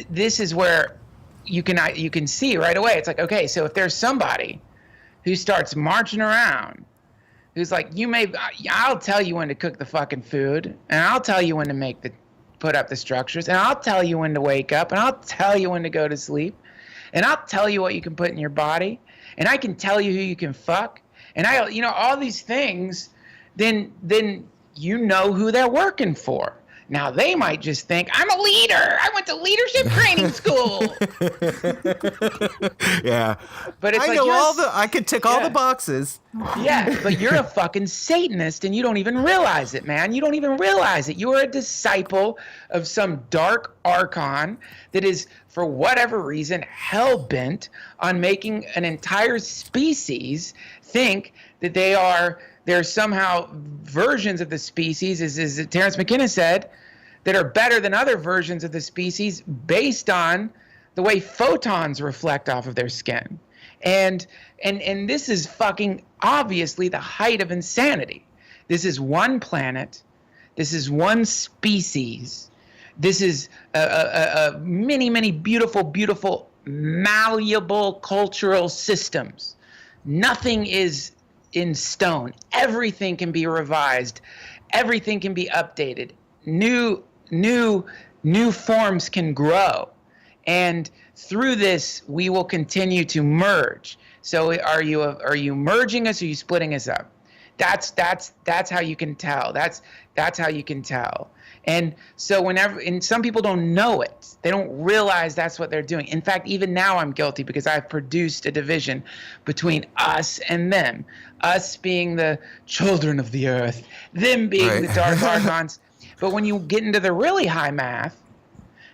this is where you can see right away. It's like, okay, so if there's somebody who starts marching around, who's like, I'll tell you when to cook the fucking food, and I'll tell you when to put up the structures, and I'll tell you when to wake up, and I'll tell you when to go to sleep, and I'll tell you what you can put in your body, and I can tell you who you can fuck, and you know, all these things, then you know who they're working for. Now, they might just think, I'm a leader. I went to leadership training school. Yeah. But it's I could tick all the boxes. Yeah, but you're a fucking Satanist and you don't even realize it, man. You don't even realize it. You are a disciple of some dark archon that is, for whatever reason, hell-bent on making an entire species think that they're somehow versions of the species, as Terrence McKenna said, that are better than other versions of the species based on the way photons reflect off of their skin. And this is fucking obviously the height of insanity. This is one planet. This is one species. This is many, many beautiful, beautiful, malleable cultural systems. Nothing is in stone. Everything can be revised. Everything can be updated. New forms can grow. And through this, we will continue to merge. So are you merging us or are you splitting us up? That's how you can tell. That's how you can tell. And so and some people don't know it. They don't realize that's what they're doing. In fact, even now I'm guilty because I've produced a division between us and them. Us being the children of the earth, them being the dark archons. But when you get into the really high math,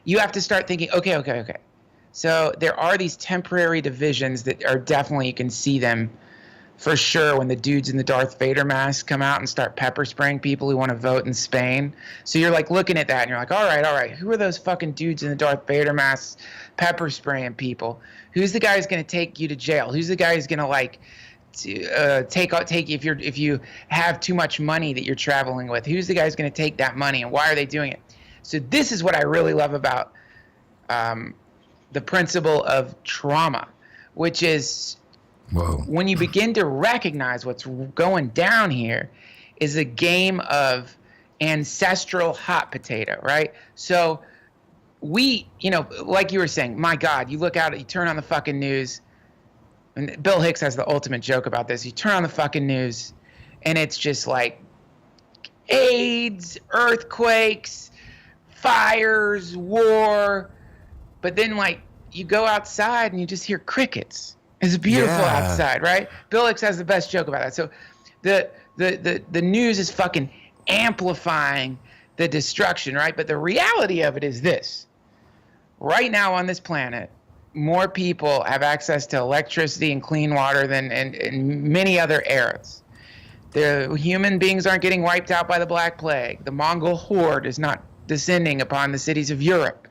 you have to start thinking, okay. So there are these temporary divisions that are definitely, you can see them for sure when the dudes in the Darth Vader mask come out and start pepper spraying people who want to vote in Spain. So you're like looking at that and you're like, all right, who are those fucking dudes in the Darth Vader masks pepper spraying people? Who's the guy who's going to take you to jail? Who's the guy who's going to take you if you have too much money that you're traveling with? Who's the guy who's going to take that money, and why are they doing it? So this is what I really love about the principle of trauma, which is when you begin to recognize what's going down here is a game of ancestral hot potato, right? So we, like you were saying, my God, you look out, you turn on the fucking news, and Bill Hicks has the ultimate joke about this. You turn on the fucking news, and it's just like AIDS, earthquakes, fires, war, but then you go outside and you just hear crickets. It's beautiful outside, right? Bill Hicks has the best joke about that. So the news is fucking amplifying the destruction, right? But the reality of it is this. Right now on this planet, more people have access to electricity and clean water than in many other eras. The human beings aren't getting wiped out by the Black Plague. The Mongol horde is not descending upon the cities of Europe.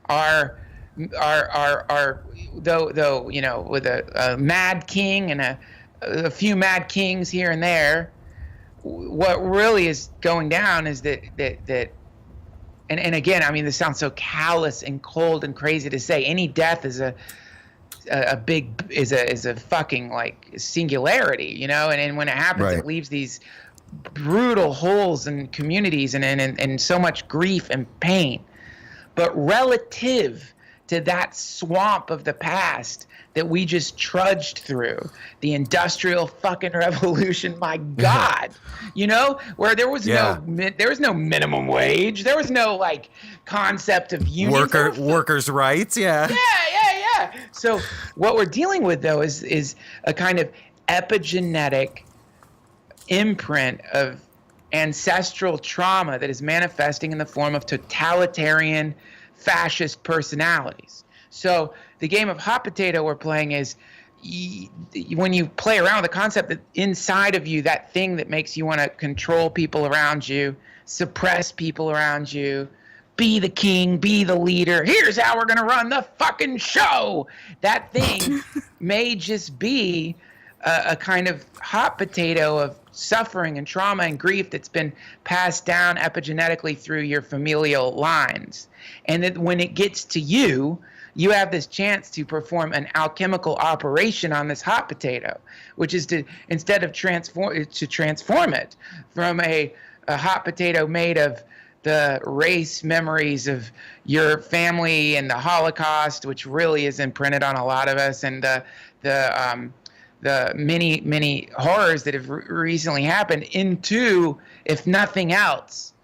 Though with a mad king and a few mad kings here and there, what really is going down is that and again, I mean, this sounds so callous and cold and crazy to say. Any death is a fucking singularity, and when it happens, it leaves these brutal holes in communities and so much grief and pain. But relative to that swamp of the past that we just trudged through, the industrial fucking revolution, my God, where there was no minimum wage, there was no concept of unions, workers' rights, yeah. So what we're dealing with though is a kind of epigenetic imprint of ancestral trauma that is manifesting in the form of totalitarian fascist personalities. So the game of hot potato we're playing is when you play around with the concept that inside of you, that thing that makes you want to control people around you, suppress people around you, be the king, be the leader, here's how we're going to run the fucking show. That thing may just be a kind of hot potato of suffering and trauma and grief that's been passed down epigenetically through your familial lines. And that when it gets to you, you have this chance to perform an alchemical operation on this hot potato, which is to, instead of transform it from a hot potato made of the race memories of your family and the Holocaust, which really is imprinted on a lot of us, and the many horrors that have recently happened, into, if nothing else,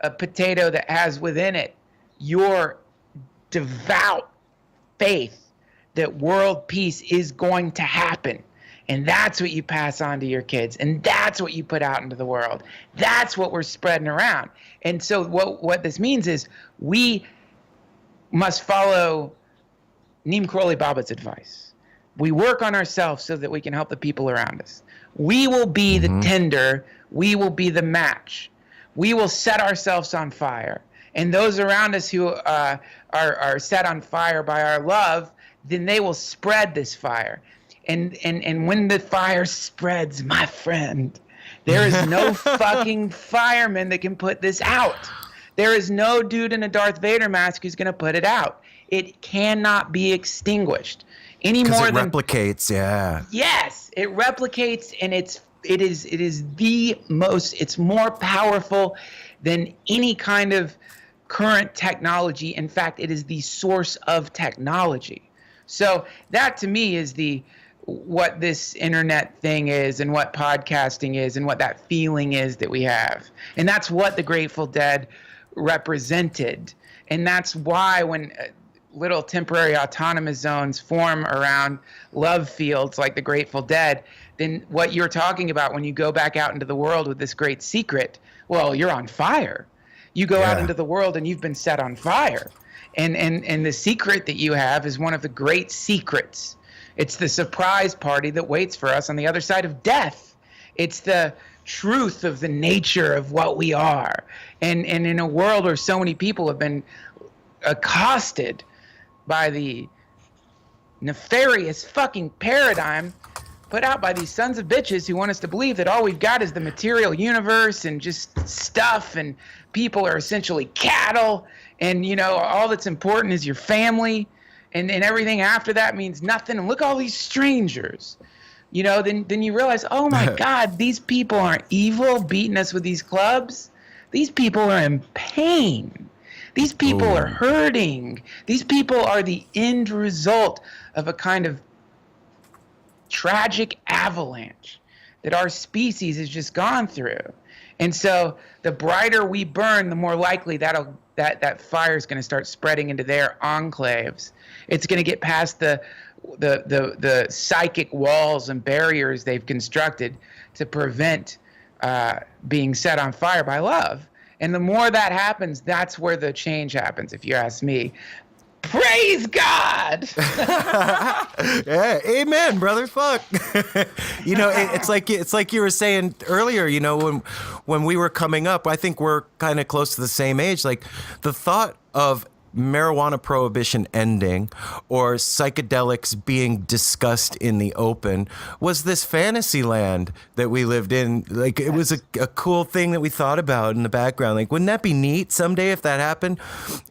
a potato that has within it your devout faith that world peace is going to happen. And that's what you pass on to your kids. And that's what you put out into the world. That's what we're spreading around. And so what this means is we must follow Neem Karoli Baba's advice. We work on ourselves so that we can help the people around us. We will be the tinder. We will be the match. We will set ourselves on fire. And those around us who are set on fire by our love, then they will spread this fire. And when the fire spreads, my friend, there is no fucking fireman that can put this out. There is no dude in a Darth Vader mask who's going to put it out. It cannot be extinguished any more than... Because it replicates, yeah. Yes, it replicates, and it is the most... It's more powerful than any kind of current technology. In fact, it is the source of technology. So that, to me, is what this internet thing is and what podcasting is and what that feeling is that we have. And that's what the Grateful Dead represented. And that's why when little temporary autonomous zones form around love fields like the Grateful Dead, then what you're talking about when you go back out into the world with this great secret, well, you're on fire. You go out into the world and you've been set on fire. And the secret that you have is one of the great secrets. It's the surprise party that waits for us on the other side of death. It's the truth of the nature of what we are. And in a world where so many people have been accosted by the nefarious fucking paradigm put out by these sons of bitches who want us to believe that all we've got is the material universe and just stuff, and people are essentially cattle, and all that's important is your family, and everything after that means nothing, and look at all these strangers, then you realize, oh my God, these people aren't evil beating us with these clubs. These people are in pain. These people are hurting. These people are the end result of a kind of tragic avalanche that our species has just gone through. And so the brighter we burn, the more likely that fire is going to start spreading into their enclaves. It's going to get past the psychic walls and barriers they've constructed to prevent being set on fire by love. And the more that happens, that's where the change happens, if you ask me. Praise God. Yeah, amen, brother. Fuck. It's like you were saying earlier, when we were coming up, I think we're kind of close to the same age. Like the thought of marijuana prohibition ending or psychedelics being discussed in the open was this fantasy land that we lived in. Like it was a cool thing that we thought about in the background. Like, wouldn't that be neat someday if that happened?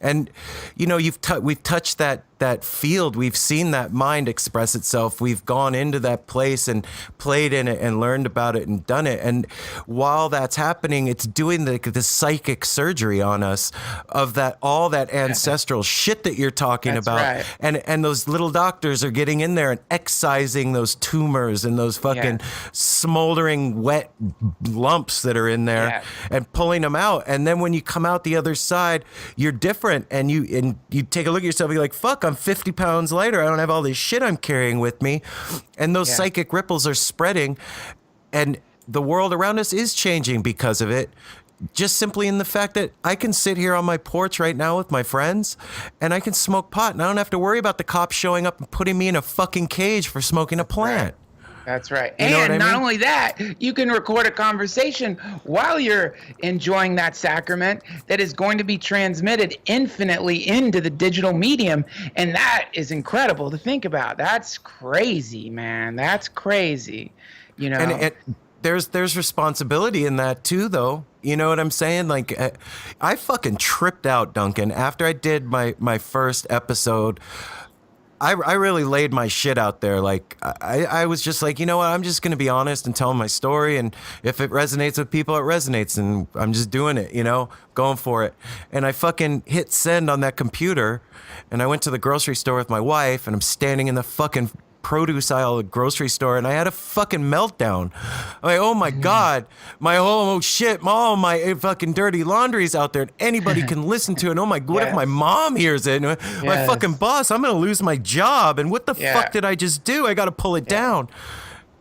And we've touched that field. We've seen that mind express itself. We've gone into that place and played in it and learned about it and done it. And while that's happening, it's doing the psychic surgery on us of all that ancestral shit that you're talking That's about. right. And those little doctors are getting in there and excising those tumors and those fucking smoldering wet lumps that are in there and pulling them out. And then when you come out the other side, you're different, and you take a look at yourself and you're like, fuck, I'm 50 pounds lighter. I don't have all this shit I'm carrying with me. And those psychic ripples are spreading, and the world around us is changing because of it. Just simply in the fact that I can sit here on my porch right now with my friends and I can smoke pot, and I don't have to worry about the cops showing up and putting me in a fucking cage for smoking a plant. That's right. You know what I And not mean? only that, you can record a conversation while you're enjoying that sacrament that is going to be transmitted infinitely into the digital medium. And that is incredible to think about. That's crazy, man. That's crazy. And there's responsibility in that too, though. You know what I'm saying? Like, I fucking tripped out, Duncan, after I did my first episode. I really laid my shit out there. Like, I was just like, you know what? I'm just going to be honest and tell my story. And if it resonates with people, it resonates. And I'm just doing it, going for it. And I fucking hit send on that computer. And I went to the grocery store with my wife, and I'm standing in the fucking produce aisle of the grocery store, and I had a fucking meltdown. I'm like, oh my God, all my fucking dirty laundry's out there and anybody can listen to it. Oh my, what if my mom hears it? And my fucking boss, I'm going to lose my job. And what the fuck did I just do? I got to pull it down.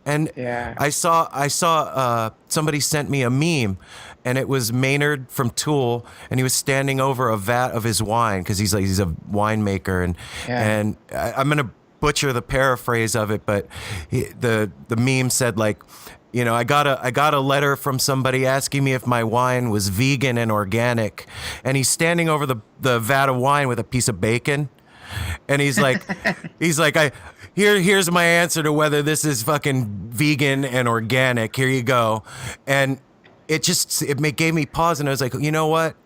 And I saw somebody sent me a meme, and it was Maynard from Tool, and he was standing over a vat of his wine because he's a winemaker, and I'm gonna butcher the paraphrase of it, but the meme said, like, I got a letter from somebody asking me if my wine was vegan and organic, and he's standing over the vat of wine with a piece of bacon, and he's like here's my answer to whether this is fucking vegan and organic. Here you go. And it gave me pause, and I was like, you know what?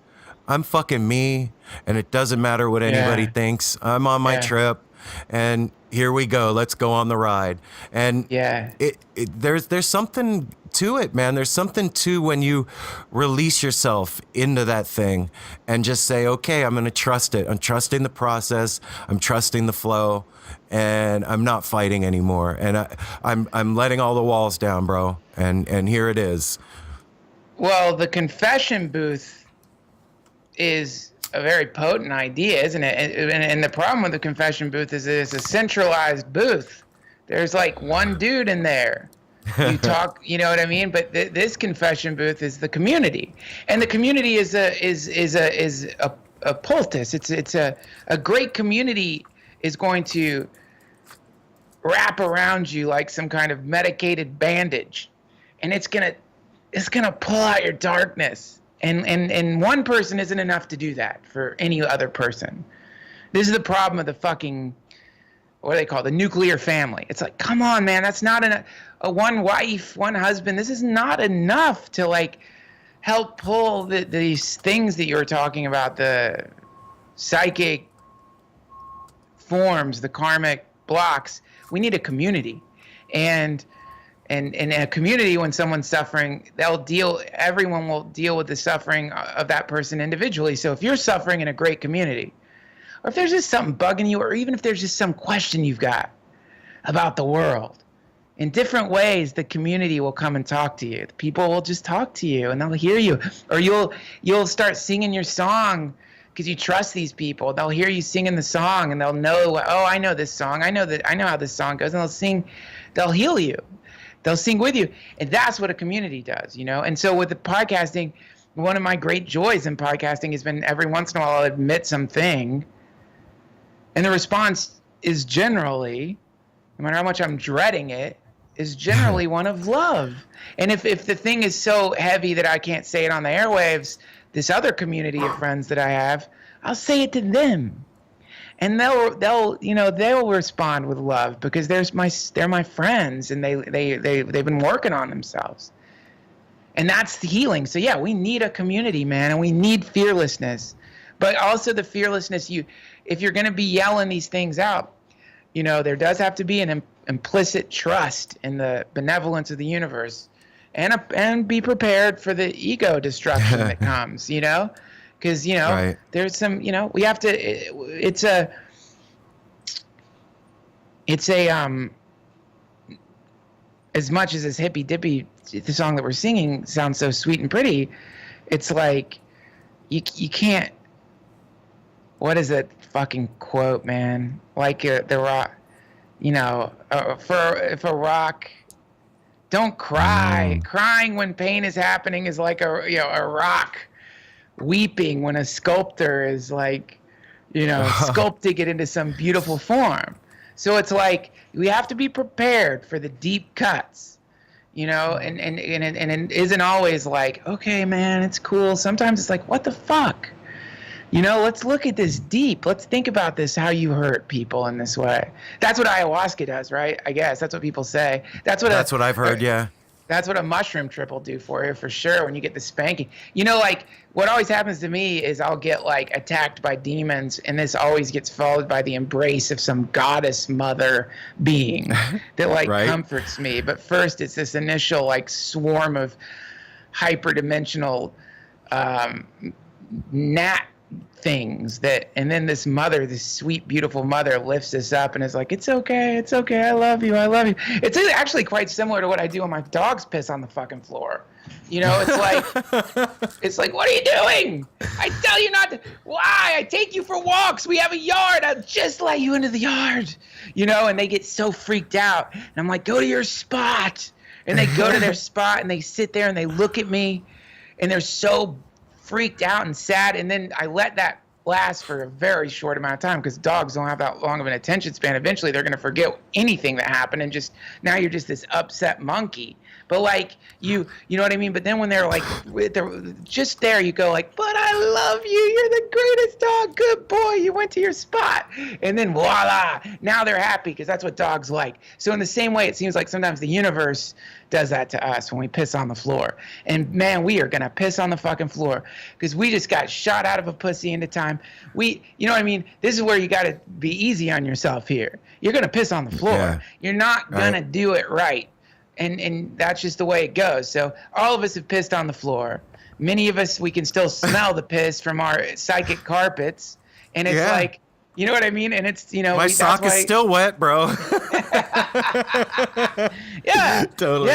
I'm fucking me, and it doesn't matter what anybody thinks. I'm on my trip. and here we go. Let's go on the ride. And Yeah. there's something to it, man. There's something to when you release yourself into that thing and just say, okay, I'm going to trust it. I'm trusting the process. I'm trusting the flow, and I'm not fighting anymore. And I'm letting all the walls down, bro. And here it is. Well, the confession booth is a very potent idea, isn't it? And the problem with the confession booth is it's a centralized booth. There's like one dude in there. You talk, you know what I mean? But this confession booth is the community, and the community is a poultice. It's a great community is going to wrap around you like some kind of medicated bandage, and it's gonna pull out your darkness. And one person isn't enough to do that for any other person. This is the problem of the fucking, what do they call it? The nuclear family. It's like, come on, man, that's not a one wife, one husband. This is not enough to like help pull these things that you were talking about, the psychic forms, the karmic blocks. We need a community. And in a community, when someone's suffering, everyone will deal with the suffering of that person individually. So if you're suffering in a great community, or if there's just something bugging you, or even if there's just some question you've got about the world, in different ways, the community will come and talk to you. The people will just talk to you, and they'll hear you. Or you'll start singing your song because you trust these people. They'll hear you singing the song, and they'll know, oh, I know this song. I know how this song goes, and they'll heal you. They'll sing with you. And that's what a community does, you know? And so with the podcasting, one of my great joys in podcasting has been every once in a while I'll admit something, and the response is generally, no matter how much I'm dreading it, is generally one of love. And if the thing is so heavy that I can't say it on the airwaves, this other community of friends that I have, I'll say it to them. And they'll respond with love because they're my friends, and they've been working on themselves. And that's the healing. So yeah, we need a community, man, and we need fearlessness. But also the fearlessness, if you're going to be yelling these things out, you know, there does have to be an implicit trust in the benevolence of the universe, and be prepared for the ego destruction that comes, you know? Because, you know, right. There's some, you know, we have to, it's a, as much as this hippy dippy, the song that we're singing sounds so sweet and pretty, it's like, you can't, what is that fucking quote, man? Like the rock, you know, if a rock, don't cry. Crying when pain is happening is like a rock weeping when a sculptor is like, you know, sculpting it into some beautiful form. So it's like we have to be prepared for the deep cuts, you know, and it isn't always like, okay, man, it's cool. Sometimes it's like, what the fuck? You know, let's look at this deep. Let's think about this, how you hurt people in this way. That's what ayahuasca does, right? I guess that's what people say. That's what I've heard, yeah. That's what a mushroom trip will do for you, for sure, when you get the spanking. You know, like, what always happens to me is I'll get, like, attacked by demons, and this always gets followed by the embrace of some goddess mother being that, like, right? Comforts me. But first, it's this initial, like, swarm of hyperdimensional gnat things and then this mother, this sweet, beautiful mother, lifts us up and is like, it's okay, I love you. It's actually quite similar to what I do when my dogs piss on the fucking floor. You know, it's like, what are you doing? I tell you not to. Why? I take you for walks. We have a yard. I'll just let you into the yard. You know, and they get so freaked out. And I'm like, go to your spot. And they go to their spot and they sit there and they look at me and they're so freaked out and sad, and then I let that last for a very short amount of time because dogs don't have that long of an attention span. Eventually they're going to forget anything that happened, and just now you're just this upset monkey. But like you know what I mean? But then when they're like just there, you go like, but I love you, you're the greatest dog, good boy, you went to your spot. And then voila, now they're happy because that's what dogs like. So in the same way, it seems like sometimes the universe does that to us when we piss on the floor. And man, we are gonna piss on the fucking floor because we just got shot out of a pussy into time time. You know what I mean? This is where you got to be easy on yourself here. You're going to piss on the floor. Yeah. You're not going to do it right. And that's just the way it goes. So all of us have pissed on the floor. Many of us, we can still smell the piss from our psychic carpets. And it's like, you know what I mean? And it's, you know, my sock is still wet, bro. Yeah. Totally.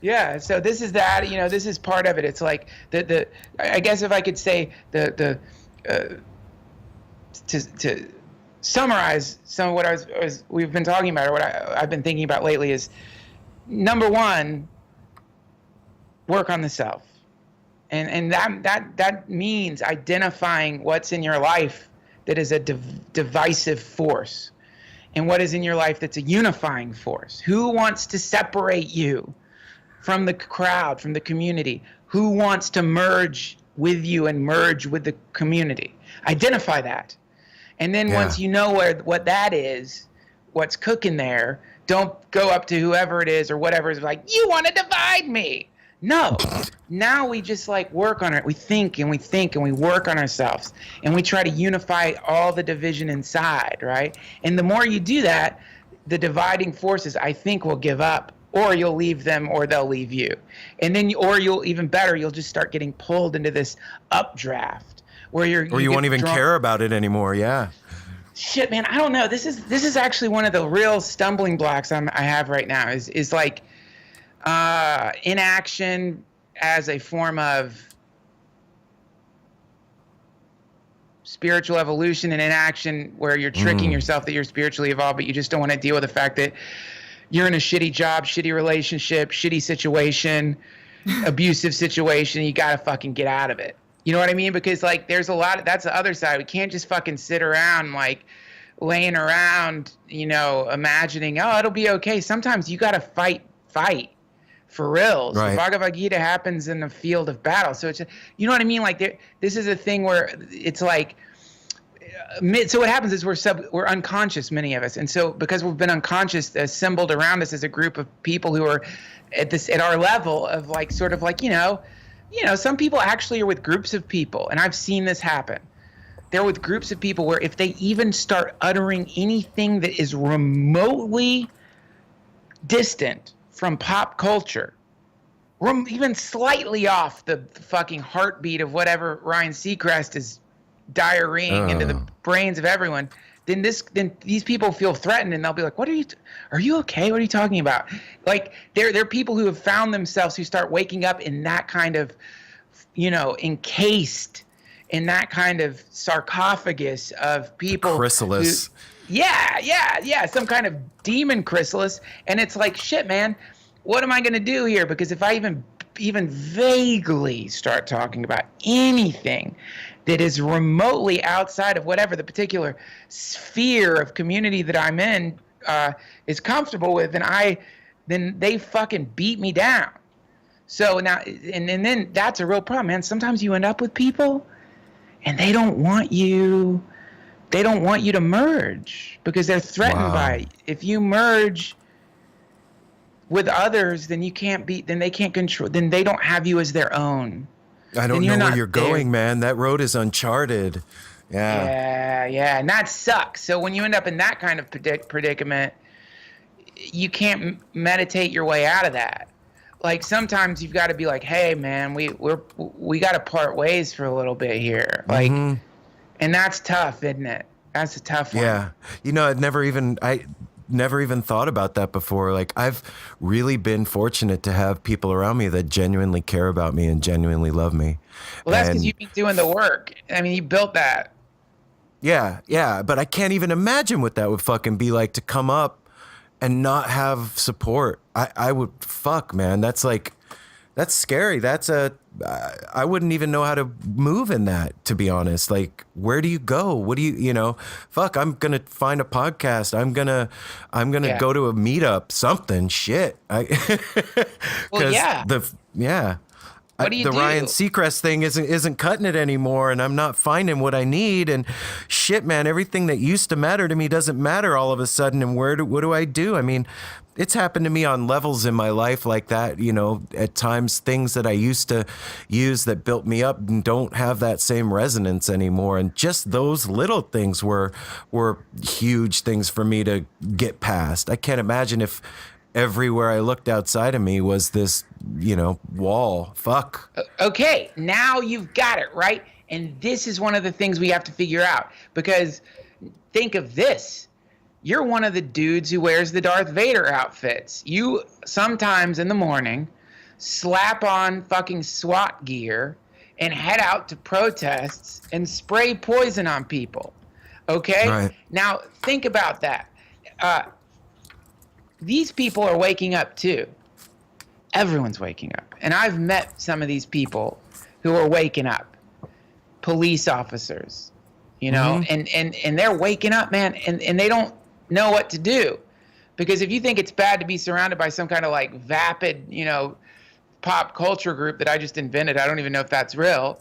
Yeah. So this is that, you know, this is part of it. It's like I guess if I could say to summarize some of what we've been talking about, or what I've been thinking about lately is, number one, work on the self. And that means identifying what's in your life that is a divisive force, and what is in your life that's a unifying force. Who wants to separate you from the crowd, from the community? Who wants to merge with you and merge with the community? Identify that. And then once you know what that is, what's cooking there, don't go up to whoever it is or whatever is like, you want to divide me. No. Now we just like work on it. We think and we work on ourselves, and we try to unify all the division inside, right? And the more you do that, the dividing forces, I think, will give up, or you'll leave them, or they'll leave you. And then, or you'll, even better, you'll just start getting pulled into this updraft where you won't even care about it anymore. Yeah. Shit, man, I don't know. This is actually one of the real stumbling blocks I have right now is like inaction as a form of spiritual evolution, and inaction where you're tricking yourself that you're spiritually evolved, but you just don't want to deal with the fact that you're in a shitty job, shitty relationship, shitty situation, abusive situation. You got to fucking get out of it. You know what I mean? Because like there's a lot of, that's the other side. We can't just fucking sit around like laying around, you know, imagining, oh, it'll be okay. Sometimes you got to fight for real. Right. So Bhagavad Gita happens in the field of battle. So it's, you know what I mean? Like this is a thing where it's like, so what happens is we're unconscious, many of us. And so because we've been unconscious, assembled around us as a group of people who are at our level of like, sort of like, you know, some people actually are with groups of people, and I've seen this happen. They're with groups of people where if they even start uttering anything that is remotely distant from pop culture, even slightly off the fucking heartbeat of whatever Ryan Seacrest is diarrheaing into the brains of everyone, then these people feel threatened, and they'll be like, are you okay? What are you talking about? Like they're people who have found themselves, who start waking up in that kind of, you know, encased in that kind of sarcophagus of people. Chrysalis. Yeah. Some kind of demon chrysalis. And it's like, shit, man, what am I going to do here? Because if I even vaguely start talking about anything that is remotely outside of whatever the particular sphere of community that I'm in is comfortable with, then they fucking beat me down. So now, and then that's a real problem, man. Sometimes you end up with people, and they don't want you to merge because they're threatened by it. If you merge with others, then they can't control, then they don't have you as their own. I don't know where you're going, man. That road is uncharted. Yeah. Yeah. And that sucks. So when you end up in that kind of predicament, you can't meditate your way out of that. Like sometimes you've got to be like, hey, man, we got to part ways for a little bit here. Like, and that's tough, isn't it? That's a tough one. Yeah. You know, I never even thought about that before. Like I've really been fortunate to have people around me that genuinely care about me and genuinely love me. Well, that's because you've been doing the work. I mean, you built that. Yeah. But I can't even imagine what that would fucking be like to come up and not have support. I would, fuck, man. That's scary. I wouldn't even know how to move in that, to be honest. Like, where do you go? What do you know, fuck, I'm going to find a podcast. I'm going to go to a meetup, something, shit. Well, yeah. What do you do? Ryan Seacrest thing isn't cutting it anymore, and I'm not finding what I need, and shit, man, everything that used to matter to me doesn't matter all of a sudden, and what do I do? I mean, It's happened to me on levels in my life like that. You know, at times things that I used to use that built me up don't have that same resonance anymore. And just those little things were huge things for me to get past. I can't imagine if everywhere I looked outside of me was this, you know, wall. Fuck. Okay, now you've got it, right? And this is one of the things we have to figure out, because think of this. You're one of the dudes who wears the Darth Vader outfits. You sometimes in the morning slap on fucking SWAT gear and head out to protests and spray poison on people. Okay? Right. Now, think about that. These people are waking up too. Everyone's waking up. And I've met some of these people who are waking up. Police officers, you know, and they're waking up, man, and they don't know what to do. Because if you think it's bad to be surrounded by some kind of like vapid, you know, pop culture group that I just invented, I don't even know if that's real.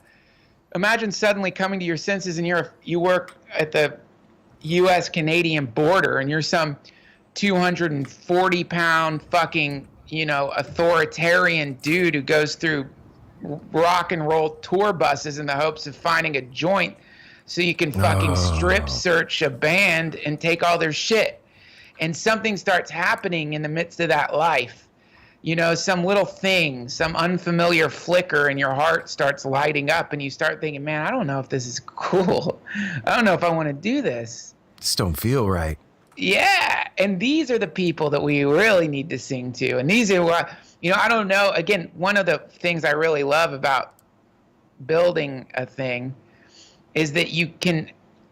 Imagine suddenly coming to your senses and you work at the US Canadian border and you're some 240-pound fucking, you know, authoritarian dude who goes through rock and roll tour buses in the hopes of finding a joint so you can fucking strip search a band and take all their shit. And something starts happening in the midst of that life. You know, some little thing, some unfamiliar flicker, and your heart starts lighting up and you start thinking, man, I don't know if this is cool. I don't know if I want to do this. Just don't feel right. Yeah. And these are the people that we really need to sing to. And these are what, you know, I don't know. Again, one of the things I really love about building a thing is that you can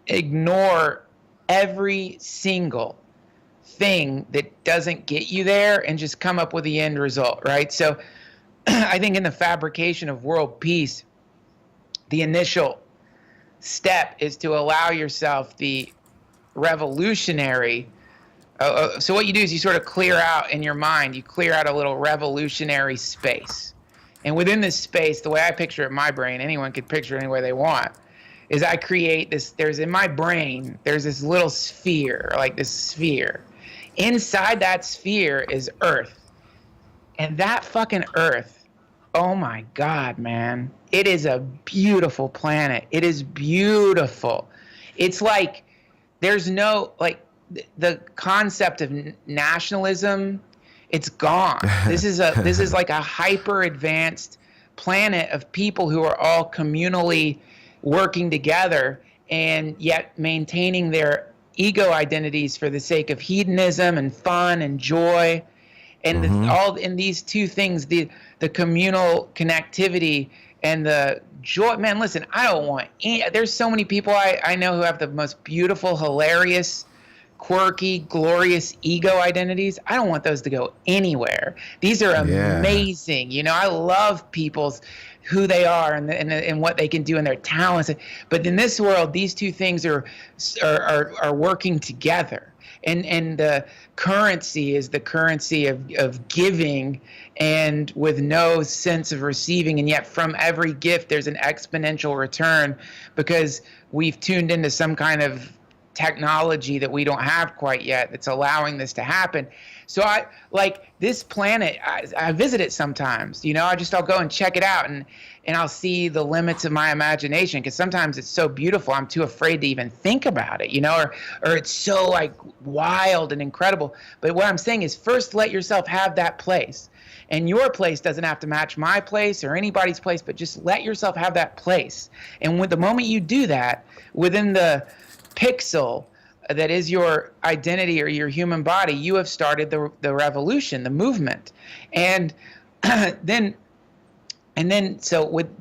ignore every single thing that doesn't get you there and just come up with the end result, right? So I think in the fabrication of world peace, the initial step is to allow yourself the revolutionary. So what you do is you sort of clear out in your mind, you clear out a little revolutionary space. And within this space, the way I picture it in my brain, anyone could picture it any way they want, is I create this, in my brain, there's this little sphere, like this sphere. Inside that sphere is Earth. And that fucking Earth, oh my God, man. It is a beautiful planet. It is beautiful. It's like, there's no, like, the concept of nationalism, it's gone. This is like a hyper advanced planet of people who are all communally working together and yet maintaining their ego identities for the sake of hedonism and fun and joy. And all in these two things, the communal connectivity and the joy. Man, listen, I don't want there's so many people I know who have the most beautiful, hilarious, quirky, glorious ego identities. I don't want those to go anywhere. These are amazing. You know, I love people's who they are and what they can do and their talents. But in this world, these two things are working together. And the currency is the currency of giving and with no sense of receiving. And yet from every gift, there's an exponential return because we've tuned into some kind of technology that we don't have quite yet that's allowing this to happen. So I like this planet, I visit it sometimes, you know, I'll go and check it out and I'll see the limits of my imagination because sometimes it's so beautiful I'm too afraid to even think about it, you know, or it's so like wild and incredible. But what I'm saying is first let yourself have that place. And your place doesn't have to match my place or anybody's place, but just let yourself have that place. And with the moment you do that, within the pixel that is your identity or your human body, you have started the revolution, the movement. And so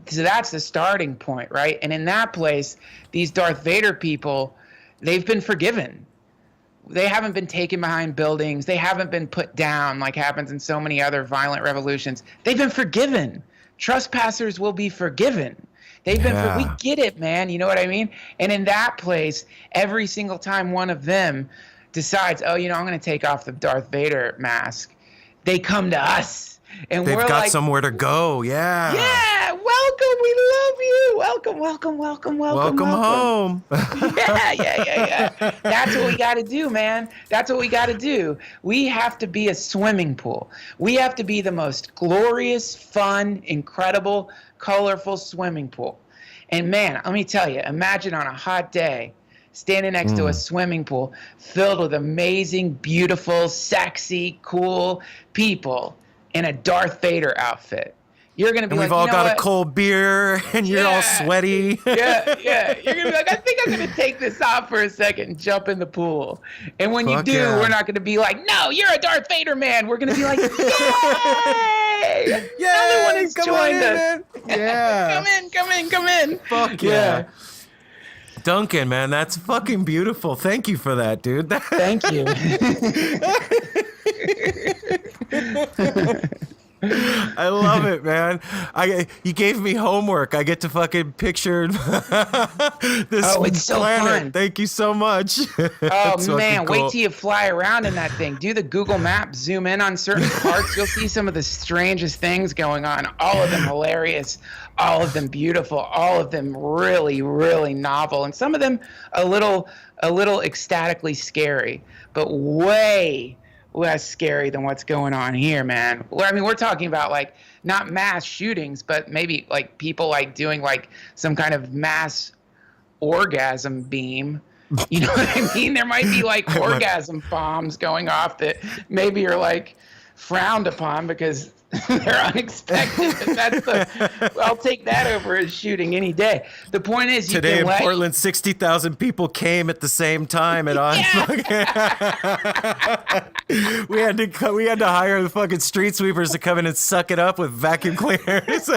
that's the starting point, right? And in that place, these Darth Vader people, they've been forgiven. They haven't been taken behind buildings. They haven't been put down like happens in so many other violent revolutions. They've been forgiven. Trespassers will be forgiven. They've been, we get it, man. You know what I mean? And in that place, every single time one of them decides, oh, you know, I'm going to take off the Darth Vader mask, they come to us. And they've we're got like, somewhere to go. Yeah. Yeah. Welcome. We love you. Welcome home. Yeah. That's what we got to do, man. That's what we got to do. We have to be a swimming pool. We have to be the most glorious, fun, incredible, colorful swimming pool. And man, let me tell you, imagine on a hot day, standing next to a swimming pool filled with amazing, beautiful, sexy, cool people in a Darth Vader outfit. You're going to be and like, we've all got what? a cold beer and you're all sweaty. Yeah. You're going to be like, I think I'm going to take this off for a second and jump in the pool. And when you do, we're not going to be like, no, you're a Darth Vader man. We're going to be like, yay! Another one has joined us. Man. Yeah. Come in. Fuck yeah. Duncan, man, that's fucking beautiful. Thank you for that, dude. Thank you. I love it, man. You gave me homework. I get to fucking picture this it's so planet. fun. Thank you so much. Oh man, cool. Wait till you fly around in that thing. Do the Google Maps, zoom in on certain parts. You'll see some of the strangest things going on. All of them hilarious, all of them beautiful, all of them really, really novel, and some of them a little ecstatically scary, but way less scary than what's going on here, man. I mean, we're talking about like not mass shootings, but maybe like people like doing like some kind of mass orgasm beam. You know what I mean? There might be like orgasm bombs going off that maybe are like frowned upon because they're unexpected. I'll take that over as shooting any day. The point is, today in Portland, 60,000 people came at the same time at on. We had to hire the fucking street sweepers to come in and suck it up with vacuum cleaners.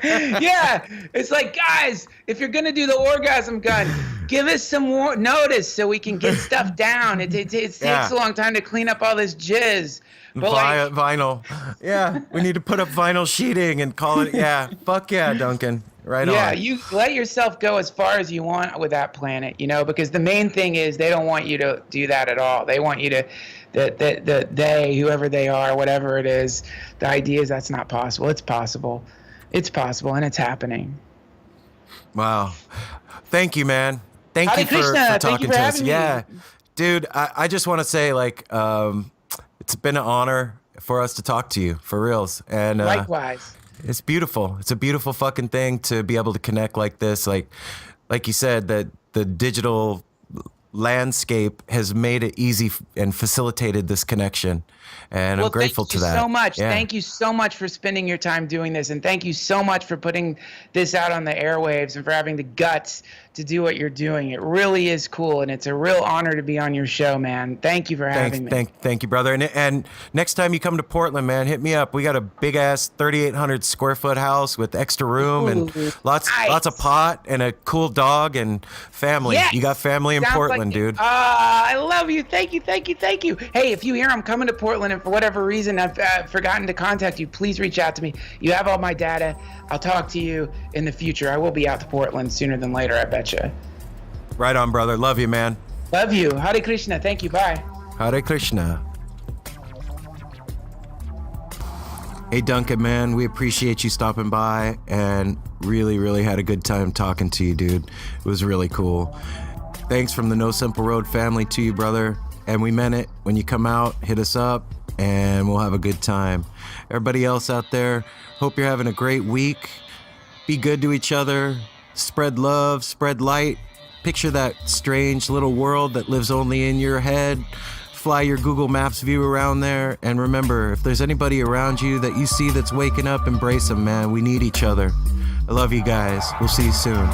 Yeah, it's like, guys, if you're gonna do the orgasm gun, give us some more notice so we can get stuff down. It takes a long time to clean up all this jizz. But vinyl. Yeah, we need to put up vinyl sheeting and call it. Yeah, fuck yeah, Duncan. Right on. Yeah, you let yourself go as far as you want with that planet, you know, because the main thing is they don't want you to do that at all. They want you to, they, whoever they are, whatever it is, the idea is that's not possible. It's possible. It's possible, and it's happening. Wow. Thank you, man. Thank you for talking to us. Yeah. Dude, I just want to say, like, it's been an honor for us to talk to you, for reals. And likewise. It's beautiful. It's a beautiful fucking thing to be able to connect like this. Like you said, that the digital landscape has made it easy and facilitated this connection. And I'm grateful to that. Thank you so much. Yeah. Thank you so much for spending your time doing this. And thank you so much for putting this out on the airwaves and for having the guts to do what you're doing. It really is cool. And it's a real honor to be on your show, man. Thank you for having me. Thank you, brother. And next time you come to Portland, man, hit me up. We got a big ass 3,800 square foot house with extra room and lots of pot and a cool dog and family. Yes. You got family in Portland, dude. I love you. Thank you. Hey, if you hear I'm coming to Portland and for whatever reason I've forgotten to contact you, please reach out to me. You have all my data. I'll talk to you in the future. I will be out to Portland sooner than later, I bet you. Right on, brother. Love you, man. Love you. Hare Krishna. Thank you. Bye. Hare Krishna. Hey, Duncan, man, we appreciate you stopping by and really, really had a good time talking to you, dude. It was really cool. Thanks from the No Simple Road family to you, brother. And we meant it. When you come out, hit us up and we'll have a good time. Everybody else out there, hope you're having a great week. Be good to each other. Spread love, spread light. Picture that strange little world that lives only in your head. Fly your Google Maps view around there. And remember, if there's anybody around you that you see that's waking up, embrace them, man. We need each other. I love you guys. We'll see you soon.